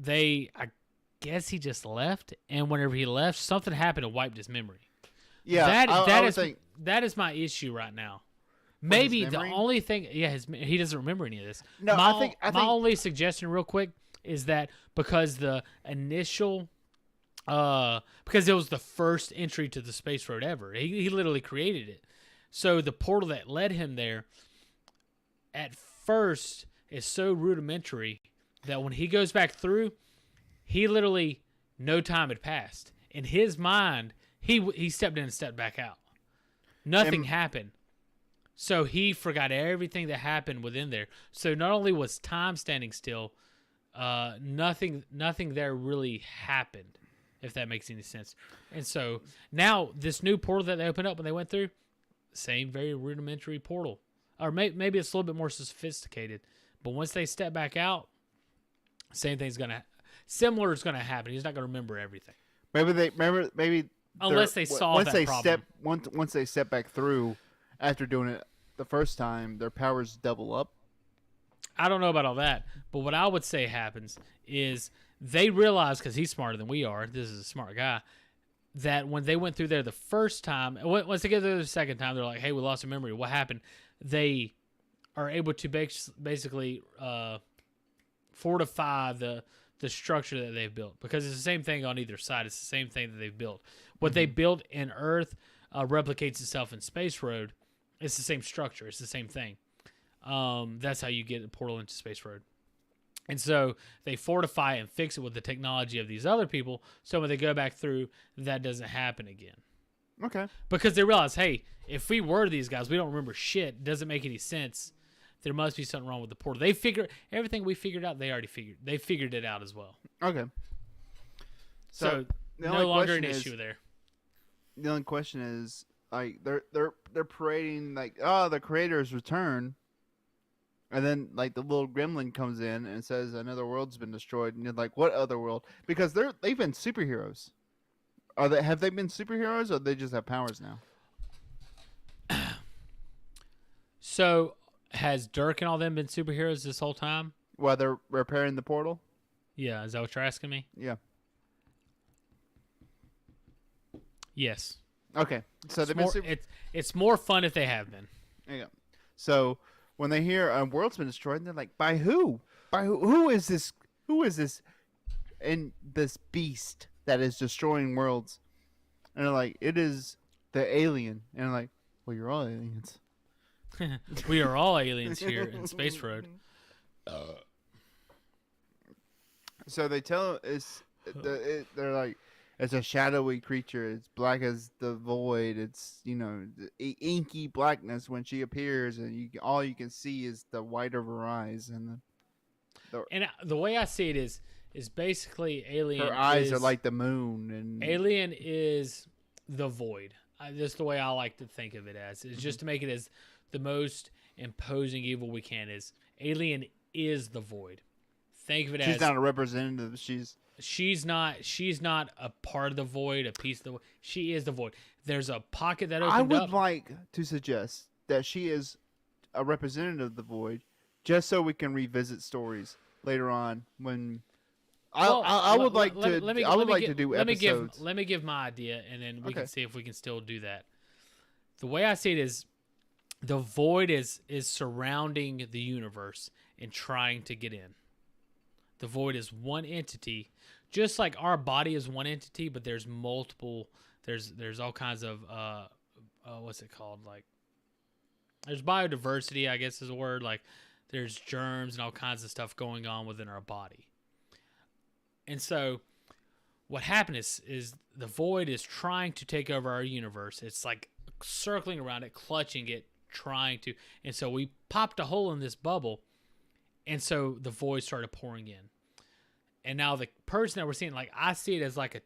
I guess he just left, and whenever he left, something happened and wiped his memory. Yeah, that is my issue right now. Maybe the only thing, he doesn't remember any of this. No, I think my only suggestion, real quick, is that because the initial, because it was the first entry to the Space Road ever, he literally created it. So the portal that led him there, at first, is so rudimentary that when he goes back through, he literally, no time had passed. In his mind, he stepped in and stepped back out. Nothing happened. So he forgot everything that happened within there. So not only was time standing still, nothing there really happened, if that makes any sense. And so now this new portal that they opened up when they went through, same very rudimentary portal. Or maybe it's a little bit more sophisticated. But once they step back out, similar is gonna happen. He's not gonna remember everything. Maybe unless they solve that problem. Once they step back through after doing it the first time, their powers double up. I don't know about all that, but what I would say happens is they realize, because he's smarter than we are, this is a smart guy, that when they went through there the first time, once they get there the second time, they're like, hey, we lost a memory. What happened? They are able to basically fortify the structure that they've built, because it's the same thing on either side. It's the same thing that they've built. What they built in Earth replicates itself in Space Road. It's the same structure. It's the same thing. That's how you get a portal into Space Road. And so they fortify and fix it with the technology of these other people, so when they go back through, that doesn't happen again. Okay. Because they realize, hey, if we were these guys, we don't remember shit. It doesn't make any sense. There must be something wrong with the portal. They figure everything we figured out. They figured it out as well. Okay. So no longer an issue there. The only question is, like, they're parading like, oh, the creators return, and then like the little gremlin comes in and says another world's been destroyed, and you're like, what other world? Because they've been superheroes. Have they been superheroes, or they just have powers now? So has Dirk and all them been superheroes this whole time? While they're repairing the portal? Yeah, is that what you're asking me? Yeah. Yes. Okay. So it's more fun if they have been. There you go. So when they hear a world's been destroyed, they're like, by who? By who? Who is this? Who is this? And this beast that is destroying worlds. And they're like, it is the alien. And they're like, well, you're all aliens. We are all aliens here in Space Road. So they tell they're like, it's a shadowy creature. It's black as the void. It's, inky blackness when she appears, and all you can see is the white of her eyes. And the way I see it is basically alien. Her eyes are like the moon, and alien is the void. That's the way I like to think of it as. It's just to make it as the most imposing evil we can. Is alien is the void. Think of it as she's not a representative. She's not a part of the void, a piece of the void. She is the void. There's a pocket that opened up. I would like to suggest that she is a representative of the void, just so we can revisit stories later on when. I would like to do episodes. Let me give my idea, and then we can see if we can still do that. The way I see it is, the void is surrounding the universe and trying to get in. The void is one entity, just like our body is one entity, but there's multiple. There's all kinds of what's it called? Like, there's biodiversity, I guess is a word. Like, there's germs and all kinds of stuff going on within our body. And so what happened is the void is trying to take over our universe. It's like circling around it, clutching it, trying to. And so we popped a hole in this bubble, and so the void started pouring in. And now the person that we're seeing, like, I see it as like a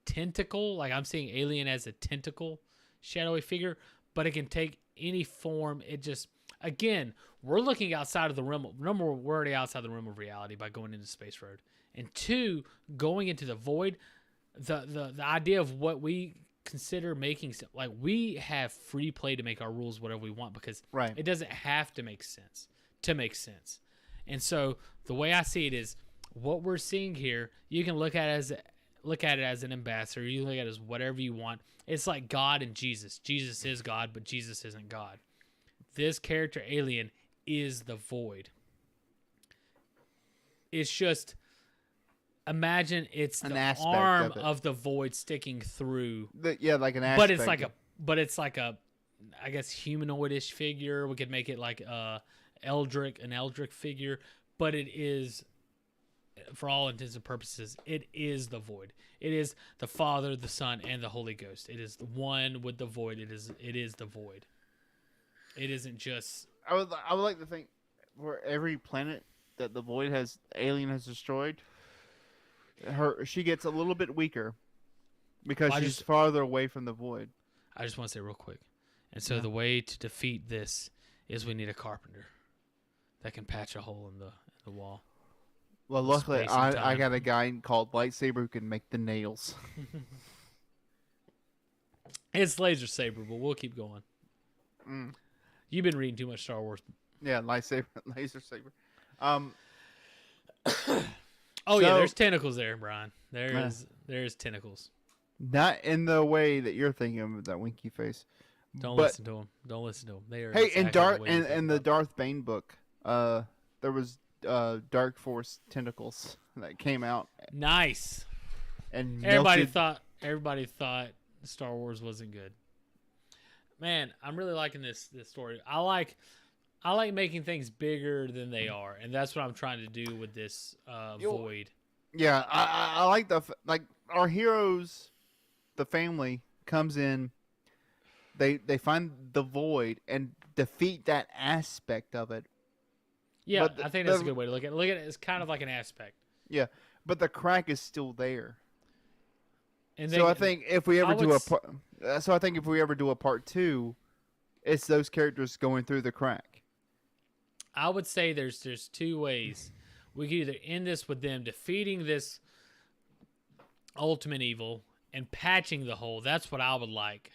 tentacle. Like, I'm seeing alien as a tentacle, shadowy figure, but it can take any form. It just, again, we're looking outside of the realm. Remember, we're already outside the realm of reality by going into Space Road. And two, going into the void, the idea of what we consider making, like, we have free play to make our rules whatever we want, because it doesn't have to make sense to make sense. And so the way I see it is, what we're seeing here, you can look at it as an ambassador. You look at it as whatever you want. It's like God and Jesus. Jesus is God, but Jesus isn't God. This character, alien, is the void. It's just, imagine it's an the arm of the void sticking through. Like an aspect. But it's like a, I guess, humanoidish figure. We could make it like an eldritch figure, but it is, for all intents and purposes, it is the void. It is the Father, the Son, and the Holy Ghost. It is one with the void. It is the void. It isn't just. I would like to think for every planet that the void alien has destroyed, she gets a little bit weaker because she's farther away from the void. I just want to say real quick, and so the way to defeat this is we need a carpenter that can patch a hole in the wall. Well, luckily, I got a guy called Lightsaber who can make the nails. It's laser saber, but we'll keep going. You've been reading too much Star Wars. Yeah, laser saber. There's tentacles there, Brian. There's tentacles. Not in the way that you're thinking of that winky face. Don't listen to them. Don't listen to them. They are. Hey, in the Darth Bane book, there was Dark Force tentacles that came out. Nice. And everybody thought Star Wars wasn't good. Man, I'm really liking this story. I like making things bigger than they are, and that's what I'm trying to do with this void. Yeah, I like our heroes. The family comes in. They find the void and defeat that aspect of it. Yeah, I think that's a good way to look at it. Look at it as kind of like an aspect. Yeah, but the crack is still there. And so I think if we ever do a part 2, it's those characters going through the crack. I would say there's two ways. We could either end this with them defeating this ultimate evil and patching the hole. That's what I would like.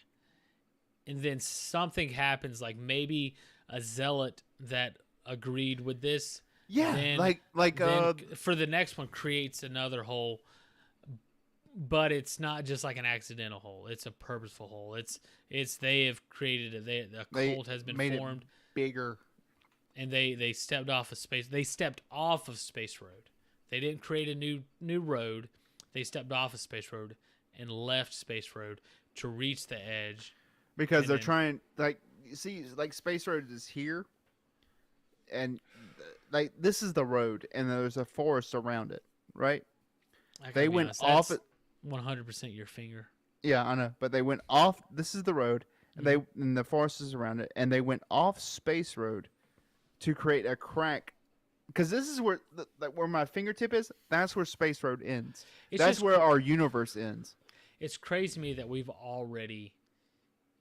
And then something happens, like maybe a zealot that agreed with this. Yeah, then for the next one creates another hole, but it's not just like an accidental hole. It's a purposeful hole. It's they have created a cult has been formed, bigger, and they stepped off of space. They stepped off of Space Road. They didn't create a new road. They stepped off of Space Road and left Space Road to reach the edge. Because they're trying, Space Road is here, and this is the road, and there's a forest around it, right? They went off it. 100% your finger. Yeah, I know, but they went off. This is the road, and and the forest is around it, and they went off Space Road to create a crack. Because this is where my fingertip is. That's where Space Road ends. That's where our universe ends. It's crazy to me that we've already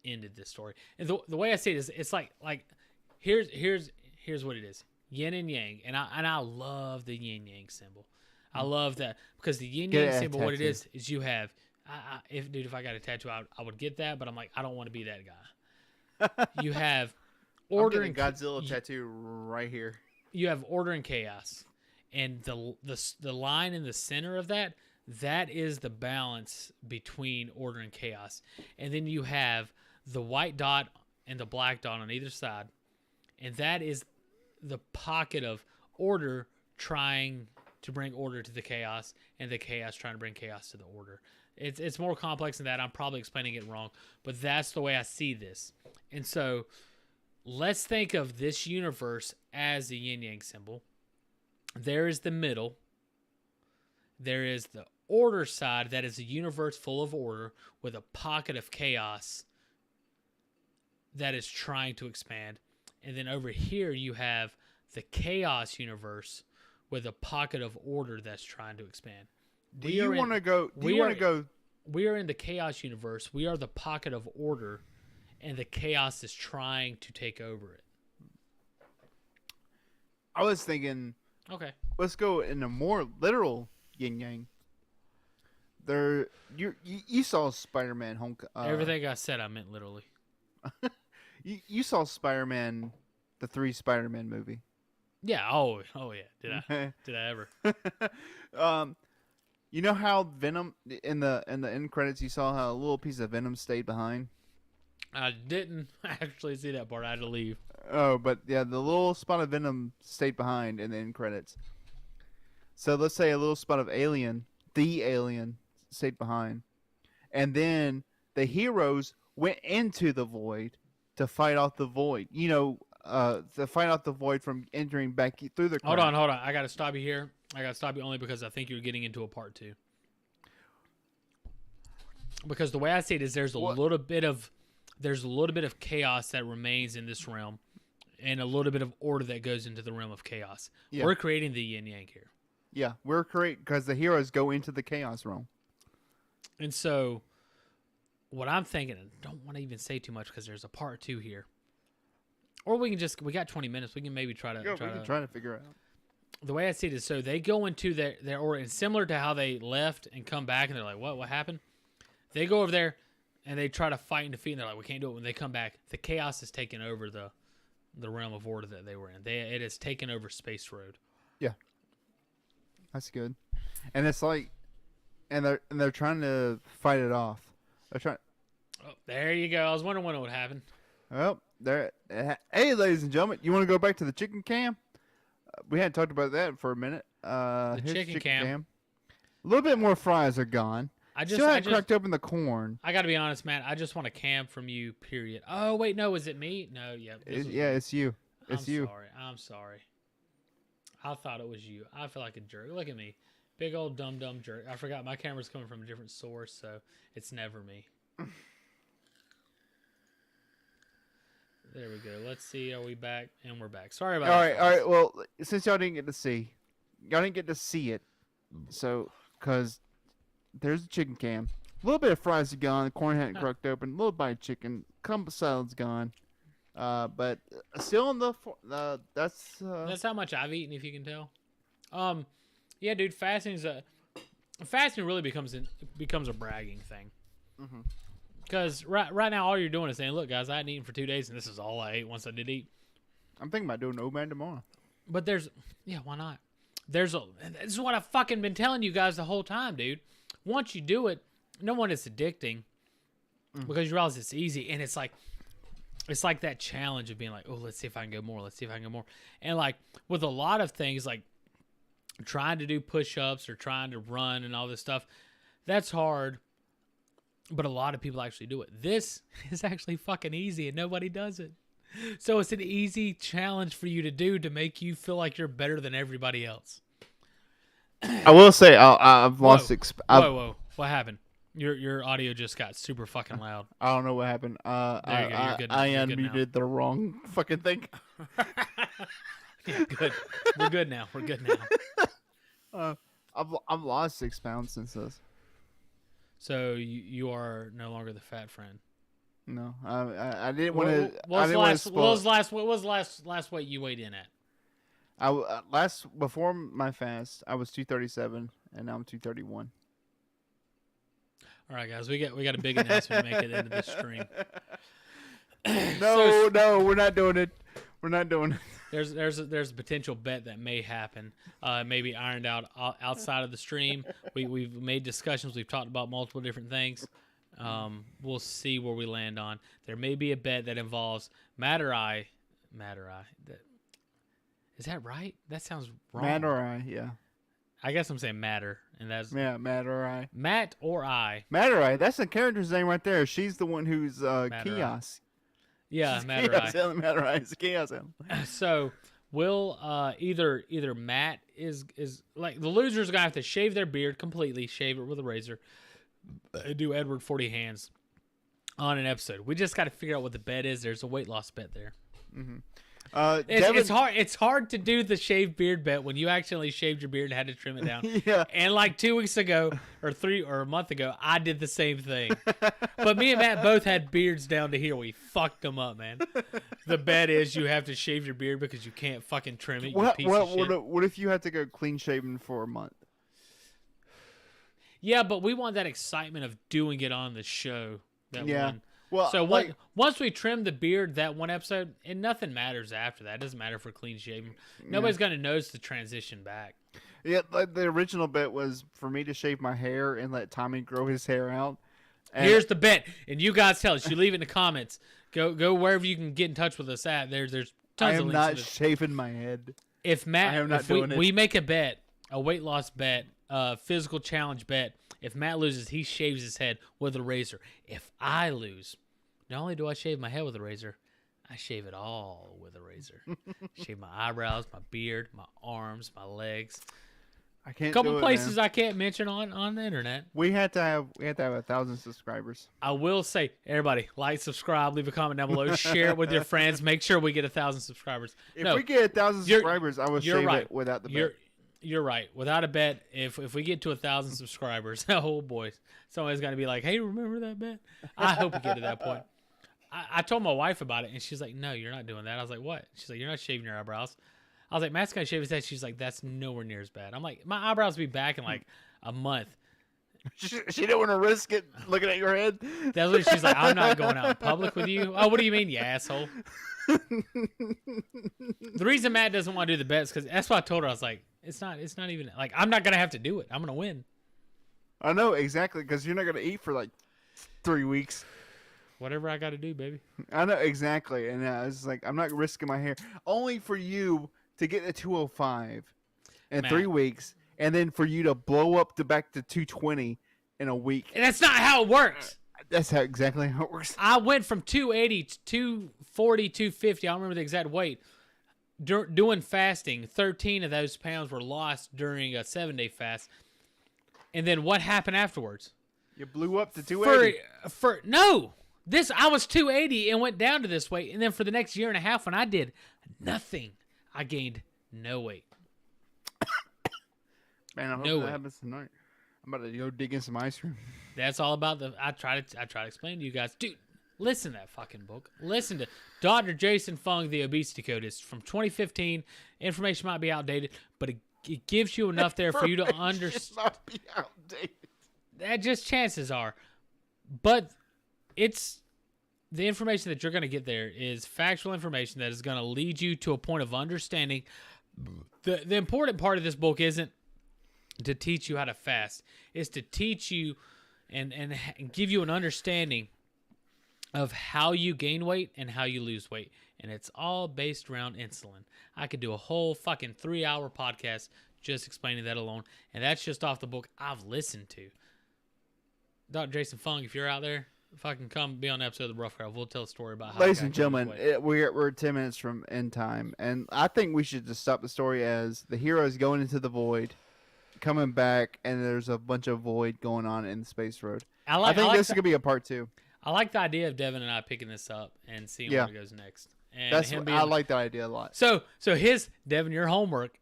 ended this story. And the way I see it is, it's like here's what it is: yin and yang. And I love the yin yang symbol. I love that because the yin yang symbol, what it is you have. If I got a tattoo, I would get that, but I'm like, I don't want to be that guy. You have order and Godzilla tattoo right here. You have order and chaos, and the line in the center of that is the balance between order and chaos. And then you have the white dot and the black dot on either side, and that is the pocket of order trying to bring order to the chaos, and the chaos trying to bring chaos to the order. It's more complex than that. I'm probably explaining it wrong, but that's the way I see this. And so let's think of this universe as the yin-yang symbol. There is the middle. There is the order side, that is a universe full of order with a pocket of chaos that is trying to expand. And then over here you have the chaos universe with a pocket of order that's trying to expand. Do you want to go? We are in the chaos universe. We are the pocket of order, and the chaos is trying to take over it. I was thinking, okay, let's go in a more literal yin yang. You saw Spider-Man Everything I said, I meant literally. you saw Spider-Man, the 3 Spider-Man movie. Yeah. Oh yeah. Did I ever? You know how Venom in the end credits, you saw how a little piece of Venom stayed behind? I didn't actually see that part. I had to leave. Oh, but yeah, the little spot of Venom stayed behind in the end credits. So let's say a little spot of the alien stayed behind. And then the heroes went into the void to fight off the void. You know, to fight out the void from entering back through the crack. Hold on. I gotta stop you here. I gotta stop you only because I think you're getting into a part 2. Because the way I see it is there's a little bit of chaos that remains in this realm, and a little bit of order that goes into the realm of chaos. Yeah. We're creating the yin yang here. Yeah, we're creating because the heroes go into the chaos realm. And so, what I'm thinking, I don't want to even say too much because there's a part 2 here. Or we got 20 minutes. We can maybe try to figure it out. The way I see it is, so they go into their order, and similar to how they left and come back, and they're like, what happened? They go over there, and they try to fight and defeat, and they're like, we can't do it. When they come back, the chaos has taken over the realm of order that they were in. It has taken over Space Road. Yeah. That's good. And it's like, and they're trying to fight it off. They're trying. Oh, there you go. I was wondering when it would happen. Well, there. Hey, ladies and gentlemen, you want to go back to the chicken cam? We hadn't talked about that for a minute. The chicken cam. A little bit more fries are gone. Still haven't cracked open the corn. I got to be honest, man. I just want a cam from you, period. Oh, wait, no. Is it me? No, yeah. It's you. It's you. I'm sorry. I thought it was you. I feel like a jerk. Look at me. Big old dumb jerk. I forgot my camera's coming from a different source, so it's never me. There we go. Let's see. Are we back? And we're back. Sorry about that. All right. Well, since y'all didn't get to see it, so, because there's the chicken cam. A little bit of fries are gone. The corn hadn't cracked open. A little bite of chicken. Couple salad's gone. But still in that's how much I've eaten, if you can tell. Yeah, dude, fasting really becomes a bragging thing. Mm-hmm. Because right now all you're doing is saying, look, guys, I hadn't eaten for 2 days, and this is all I ate once I did eat. I'm thinking about doing OMAD tomorrow. But why not? This is what I've fucking been telling you guys the whole time, dude. Once you do it, no one is addicting because you realize it's easy, and it's like that challenge of being like, oh, let's see if I can go more. And like with a lot of things, like trying to do push-ups or trying to run and all this stuff, that's hard. But a lot of people actually do it. This is actually fucking easy, and nobody does it. So it's an easy challenge for you to do to make you feel like you're better than everybody else. I will say I've lost. Whoa! What happened? Your audio just got super fucking loud. I don't know what happened. There you go. You're good now. I unmuted the wrong fucking thing. Yeah, good. We're good now. I've lost 6 pounds since this. So you are no longer the fat friend. No, I didn't want to. What was the last weight you weighed in at? Before my fast, I was 237, and now I'm 231. All right, guys, we got a big announcement to make it into the stream. No, we're not doing it. We're not doing it. There's a potential bet that may happen, maybe ironed out outside of the stream. We've made discussions. We've talked about multiple different things. We'll see where we land on. There may be a bet that involves Matt or I. Is that right? That sounds wrong. Matt or I, yeah. I guess I'm saying Matter, and that's Matt or I. Matt or I. Matt or I. That's the character's name right there. She's the one who's Chaos. Yeah, Matt or I. Matt or I is Chaos. So we'll either Matt is like the loser's gonna have to shave their beard completely, shave it with a razor, do Edward 40 hands on an episode. We just got to figure out what the bet is. There's a weight loss bet there. Mm-hmm. It's hard to do the shaved beard bet when you actually shaved your beard and had to trim it down. Yeah. And like 2 weeks ago or a month ago, I did the same thing. But me and Matt both had beards down to here. We fucked them up, man. The bet is you have to shave your beard because you can't fucking trim it. What if you had to go clean shaven for a month? Yeah, but we want that excitement of doing it on the show. Well, so once we trim the beard that one episode, and nothing matters after that. It doesn't matter if we're clean shaven. Nobody's going to notice the transition back. Yeah, like the original bet was for me to shave my hair and let Tommy grow his hair out. And here's the bet, and you guys tell us. You leave it in the comments. Go wherever you can get in touch with us at. There's tons of links. I am not shaving my head. If we make a bet, a weight loss bet, a physical challenge bet. If Matt loses, he shaves his head with a razor. If I lose, not only do I shave my head with a razor, I shave it all with a razor. Shave my eyebrows, my beard, my arms, my legs. I can't. A couple do it, places man. I can't mention on the internet. We have to have 1,000 subscribers. I will say, everybody, like, subscribe, leave a comment down below, share it with your friends. Make sure we get 1,000 subscribers. If we get 1,000 subscribers, I will you're shave right. it without the bet. You're right. Without a bet, if we get to 1,000 subscribers, oh boy, somebody's gonna be like, "Hey, remember that bet?" I hope we get to that point. I told my wife about it, and she's like, "No, you're not doing that." I was like, "What?" She's like, "You're not shaving your eyebrows." I was like, "Matt's gonna shave his head." She's like, "That's nowhere near as bad." I'm like, "My eyebrows will be back in like a month." She didn't want to risk it looking at your head. That's what she's like. I'm not going out in public with you. Oh, what do you mean, you asshole? The reason Matt doesn't want to do the bets because that's what I told her. I was like, it's not even like I'm not gonna have to do it. I'm gonna win. I know exactly because you're not gonna eat for like 3 weeks. Whatever I got to do, baby. I know exactly, and I was like, I'm not risking my hair only for you to get to 205 in Matt. 3 weeks, and then for you to blow up to back to 220 in a week. And that's not how it works. That's exactly how it works. I went from 280 to 240, 250. I don't remember the exact weight. Doing fasting, 13 of those pounds were lost during a 7-day fast. And then what happened afterwards? You blew up to 280. No. I was 280 and went down to this weight. And then for the next year and a half when I did nothing, I gained no weight. Man, I hope that happens tonight. I'm about to go dig in some ice cream. That's all about I try to explain to you guys. Dude, listen to that fucking book. Listen to Dr. Jason Fung, The Obesity Code. It's from 2015. Information might be outdated, but it gives you enough there for you to understand. Might be outdated. That just chances are. But it's the information that you're going to get there is factual information that is going to lead you to a point of understanding. The important part of this book isn't to teach you how to fast. It's to teach you and give you an understanding of how you gain weight and how you lose weight. And it's all based around insulin. I could do a whole fucking 3-hour podcast just explaining that alone. And that's just off the book I've listened to. Dr. Jason Fung, if you're out there, fucking come be on an episode of the Rough Crowd. We'll tell a story about how. Ladies and gentlemen, we're 10 minutes from end time. And I think we should just stop the story as the hero is going into the void, coming back, and there's a bunch of void going on in the space road. I think this is going to be a part 2. I like the idea of Devin and I picking this up and seeing where it goes next. And I like that idea a lot. So Devin, your homework.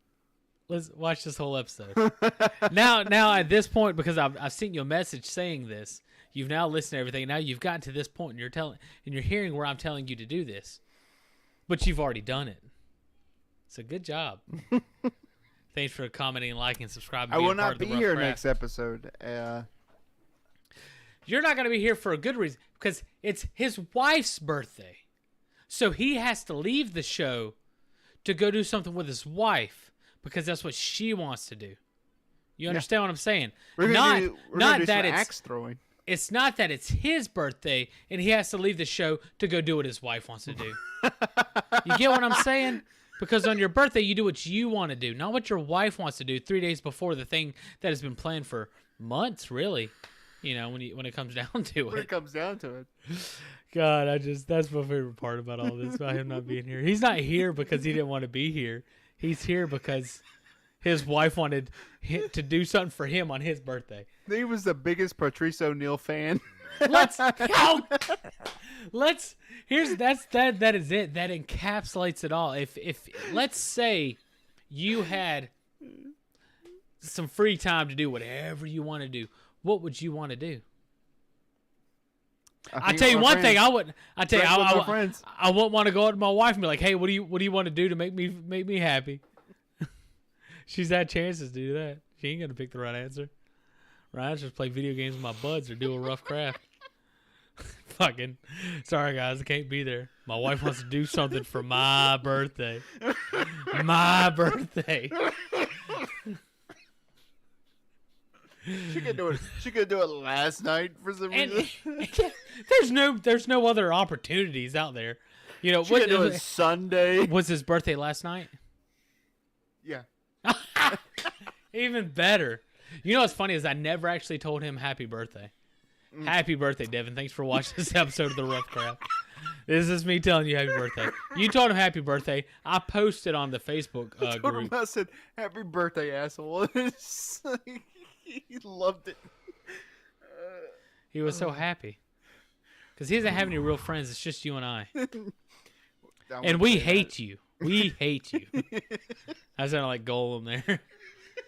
Let's watch this whole episode. now at this point, because I've sent you a message saying this, you've now listened to everything. Now you've gotten to this point, and you're hearing where I'm telling you to do this, but you've already done it. So good job. Thanks for commenting, liking, subscribing. I will not be here next episode. You're not going to be here for a good reason because it's his wife's birthday. So he has to leave the show to go do something with his wife because that's what she wants to do. You understand what I'm saying? We're gonna do that some it's axe throwing. It's not that it's his birthday and he has to leave the show to go do what his wife wants to do. You get what I'm saying? Because on your birthday, you do what you want to do, not what your wife wants to do 3 days before the thing that has been planned for months, really. You know, when it comes down to it. When it comes down to it. God, that's my favorite part about all this, about him not being here. He's not here because he didn't want to be here. He's here because his wife wanted to do something for him on his birthday. He was the biggest Patrice O'Neal fan. That is it. That encapsulates it all. If let's say you had some free time to do whatever you want to do, what would you want to do? I tell you one thing, I wouldn't. I tell you, I wouldn't want to go out to my wife and be like, "Hey, what do you want to do to make me happy?" She's had chances to do that. She ain't gonna pick the right answer. Right? Just play video games with my buds or do a rough craft. Fucking sorry guys, I can't be there. My wife wants to do something for my birthday. My birthday. She could do it last night for some reason. There's no other opportunities out there. You know, she could do it Sunday. Was his birthday last night? Yeah. Even better. You know what's funny is I never actually told him happy birthday. Happy birthday, Devin. Thanks for watching this episode of The Rough Craft. This is me telling you happy birthday. You told him happy birthday. I posted on the Facebook I told him, group. I said, "Happy birthday, asshole." He loved it. He was so happy. Because he doesn't have any real friends. It's just you and I. And we hate you. We hate you. I sound like Golem there.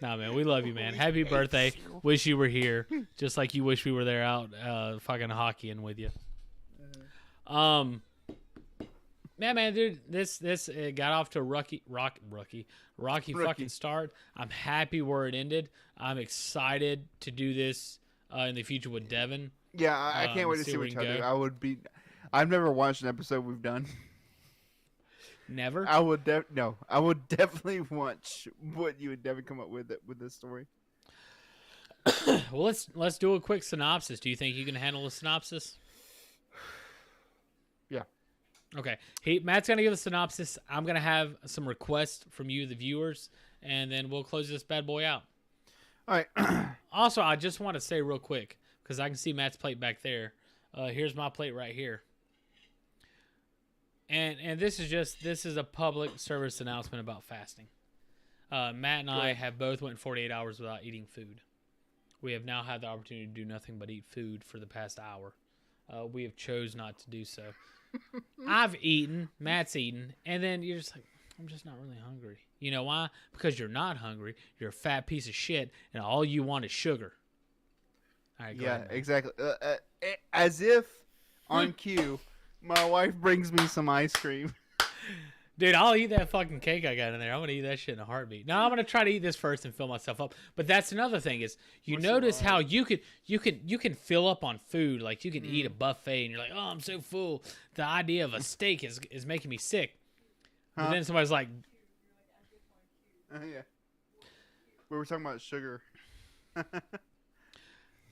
Nah, man, we love you, man. Happy birthday. Wish you were here. Just like you wish we were there out fucking hockeying with you. Man, dude, this got off to a rocky fucking start. I'm happy where it ended. I'm excited to do this in the future with Devin. Yeah, I can't wait to see what y'all do. I've never watched an episode we've done. Never? I would definitely watch what you and Devin come up with this story. Well, let's do a quick synopsis. Do you think you can handle a synopsis? Yeah. Okay. Matt's gonna give a synopsis. I'm gonna have some requests from you, the viewers, and then we'll close this bad boy out. All right. Also, I just want to say real quick, because I can see Matt's plate back there. Here's my plate right here. And this is a public service announcement about fasting. Matt and I have both went 48 hours without eating food. We have now had the opportunity to do nothing but eat food for the past hour. We have chose not to do so. I've eaten, Matt's eaten, and then you're just like, I'm just not really hungry. You know why? Because you're not hungry. You're a fat piece of shit, and all you want is sugar. All right, go ahead, exactly. As if on cue, my wife brings me some ice cream. Dude, I'll eat that fucking cake I got in there. I'm gonna eat that shit in a heartbeat. No, I'm gonna try to eat this first and fill myself up. But that's another thing is notice how you can fill up on food. Like you can eat a buffet and you're like, oh, I'm so full. The idea of a steak is making me sick. But then somebody's like, yeah, we were talking about sugar.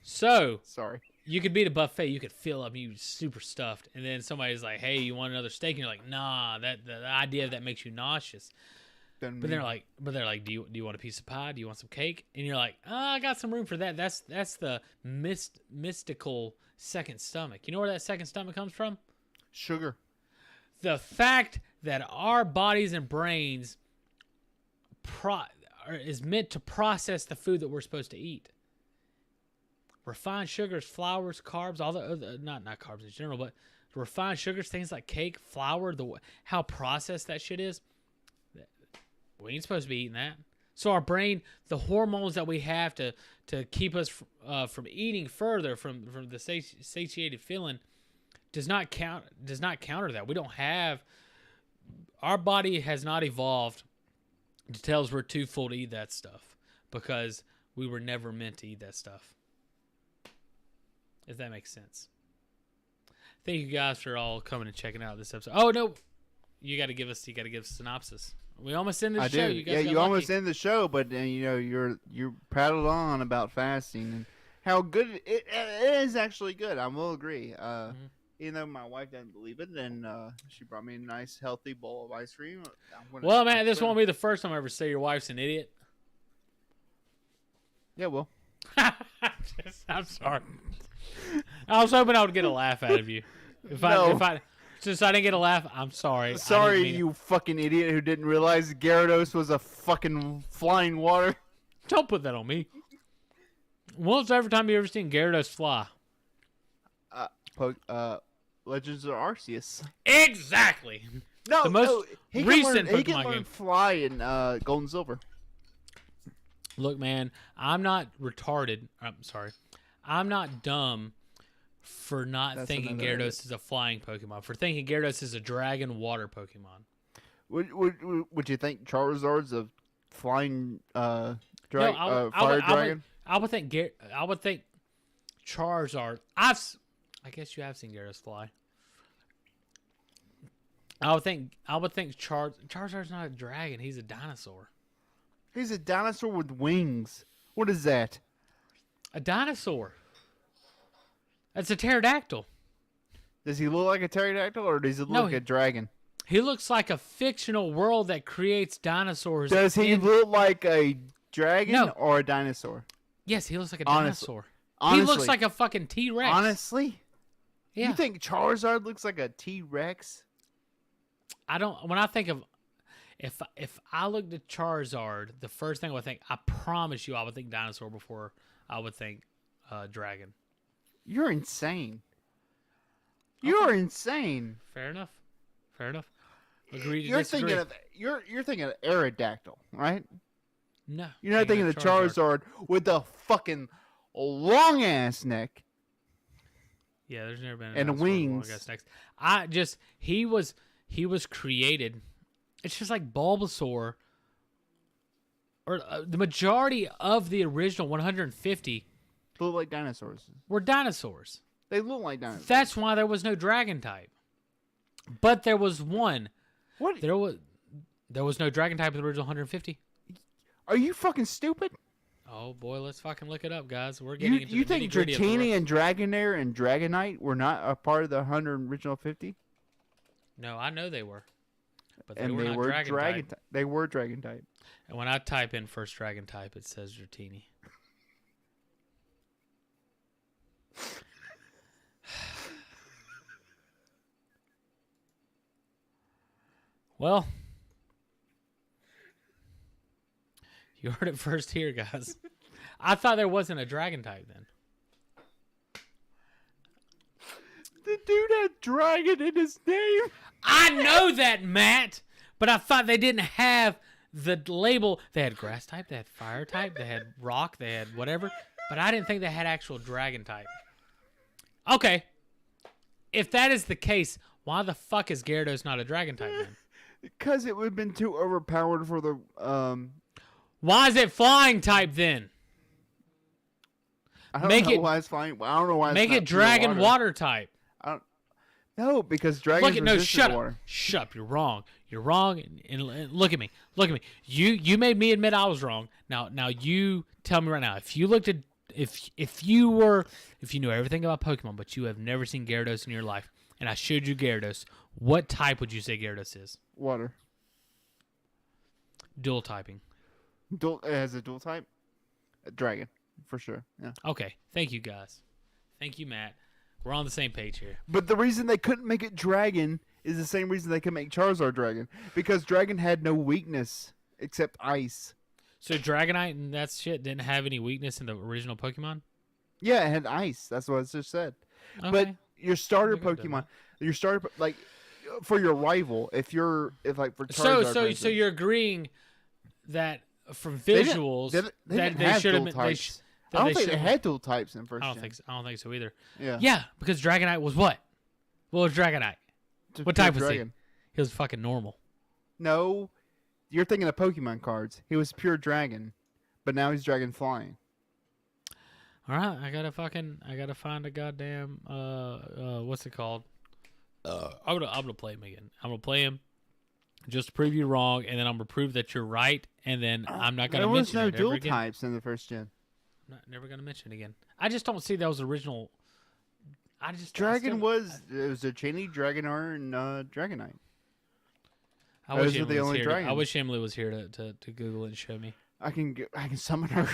So sorry. You could be at a buffet, you could fill up, you super stuffed, and then somebody's like, "Hey, you want another steak?" And you're like, "Nah, the idea of that makes you nauseous." But they're like, "Do you want a piece of pie? Do you want some cake?" And you're like, "Oh, I got some room for that." That's the mystical second stomach. You know where that second stomach comes from? Sugar. The fact that our bodies and brains is meant to process the food that we're supposed to eat. Refined sugars, flours, carbs, all the other, not carbs in general, but refined sugars, things like cake, flour, how processed that shit is. We ain't supposed to be eating that. So our brain, the hormones that we have to keep us from eating further from the satiated feeling does not counter that. We don't have, our body has not evolved to tell us we're too full to eat that stuff because we were never meant to eat that stuff. If that makes sense. Thank you guys for all coming and checking out this episode. Oh no, you got to give us a synopsis. We almost ended the show. You almost ended the show, but you prattled on about fasting and how good it is. Actually good. I will agree. Even though my wife doesn't believe it, and she brought me a nice healthy bowl of ice cream. Well, man, this won't be the first time I ever say your wife's an idiot. Yeah, well. I'm sorry. I was hoping I would get a laugh out of you. Since I didn't get a laugh, I'm sorry. Sorry, you fucking idiot who didn't realize Gyarados was a fucking flying water. Don't put that on me. When's every time you ever seen Gyarados fly? Legends of Arceus. Exactly. No, the most recent he can Pokemon learn game. Fly in Gold and Silver. Look, man, I'm not retarded. I'm sorry. I'm not dumb for not thinking Gyarados is a flying Pokemon. For thinking Gyarados is a dragon water Pokemon. Would you think Charizard's a flying fire dragon? I would think Charizard. I guess you have seen Gyarados fly. I would think Charizard's not a dragon. He's a dinosaur. He's a dinosaur with wings. What is that? A dinosaur. That's a pterodactyl. Does he look like a pterodactyl or does he look like a dragon? He looks like a fictional world that creates dinosaurs. Does he look like a dragon or a dinosaur? Yes, he looks like a dinosaur. Honestly, he looks like a fucking T-Rex. Honestly? Yeah. You think Charizard looks like a T-Rex? I don't. When I think of, if I looked at Charizard, the first thing I would think, I promise you, I would think dinosaur before I would think dragon. You're insane. You're insane. Fair enough. Fair enough. Agree to You're disagree. thinking of you're thinking of Aerodactyl, right? No. You're not thinking of Charizard with the fucking long ass neck. Yeah, there's never been a And dinosaur with long wings. ass necks. He was created. It's just like Bulbasaur, or the majority of the original 150 Look like dinosaurs. were dinosaurs. They look like dinosaurs. That's why there was no dragon type. But there was one. What? There was no dragon type in the original 150. Are you fucking stupid? Oh boy, let's fucking look it up, guys. We're getting into You the think nitty-gritty of the Dratini rough- and Dragonair and Dragonite were not a part of the 100 original 50? No, I know they were. But they And were they not were dragon type. They were dragon type. And when I type in first dragon type, it says Dratini. Well, you heard it first here, guys. I thought there wasn't a dragon type then. The dude had dragon in his name. I know that, Matt, but I thought they didn't have the label. They had grass type, they had fire type, they had rock, they had whatever, but I didn't think they had actual dragon type. Okay. If that is the case, why the fuck is Gyarados not a dragon type then? Because it would have been too overpowered for the Why is it flying type then? I don't Make know it- why it's flying. I don't know why. Make it's it not pure dragon water type. No, because dragons No, resist shut water. up. Shut up. You're wrong. You're wrong. And look at me. Look at me. You made me admit I was wrong. Now you tell me right now. If you looked at if you knew everything about Pokemon, but you have never seen Gyarados in your life, and I showed you Gyarados, what type would you say Gyarados is? Water. Dual typing. It has a dual type. A dragon, for sure. Yeah. Okay. Thank you guys. Thank you, Matt. We're on the same page here. But the reason they couldn't make it dragon is the same reason they could make Charizard dragon, because dragon had no weakness except ice. So Dragonite and that shit didn't have any weakness in the original Pokemon? Yeah, it had ice. That's what I just said. Okay. But your starter think I've done Pokemon, your starter like for your rival, if like for Charizard. for So instance, you're agreeing that from they didn't- visuals they that didn't they have should have dual been. types. I don't think they should've- had dual types in first. I don't gen. think so. I don't think so either. Yeah. Yeah, because Dragonite was what? What was Dragonite? Just What pure type was he? dragon. He was fucking normal. No, you're thinking of Pokemon cards. He was pure dragon, but now he's dragon flying. All right, I gotta find a goddamn what's it called? I'm gonna play him again. I'm gonna play him just to prove you wrong, and then I'm gonna prove that you're right, and then I'm not gonna There was mention no it ever dual again. types in the first gen. I'm never gonna mention it again. I just don't see those original. Dragon was it was a Cheney, Dragonair, and Dragonite. I wish those were the Emily was only here. dragons. I wish Emily was here to Google it and show me. I can summon her.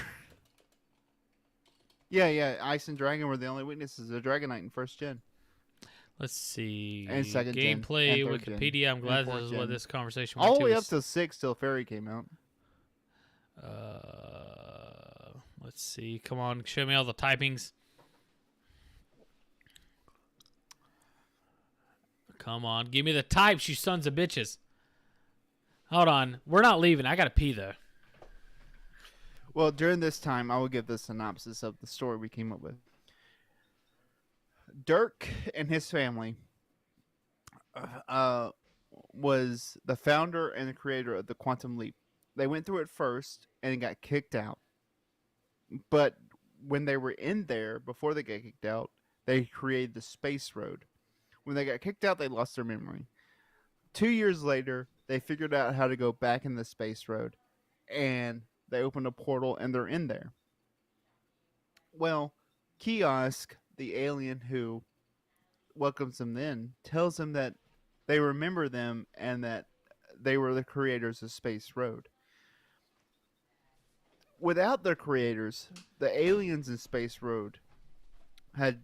Yeah. Ice and Dragon were the only weaknesses of Dragonite in first gen. Let's see. And second gen, Gameplay, and third gen, Wikipedia. I'm and glad fourth this is what gen. this conversation went All the to. way up is- to 6 till Fairy came out. Let's see. Come on, show me all the typings. Come on, give me the types, you sons of bitches. Hold on, we're not leaving. I gotta pee though. Well, during this time, I will give the synopsis of the story we came up with. Dirk and his family was the founder and the creator of the Quantum Leap. They went through it first and got kicked out. But when they were in there, before they got kicked out, they created the Space Road. When they got kicked out, they lost their memory. 2 years later, they figured out how to go back in the Space Road, and they opened a portal, and they're in there. Well, Kiosk, the alien who welcomes them in, tells them that they remember them and that they were the creators of Space Road. Without their creators, the aliens in Space Road had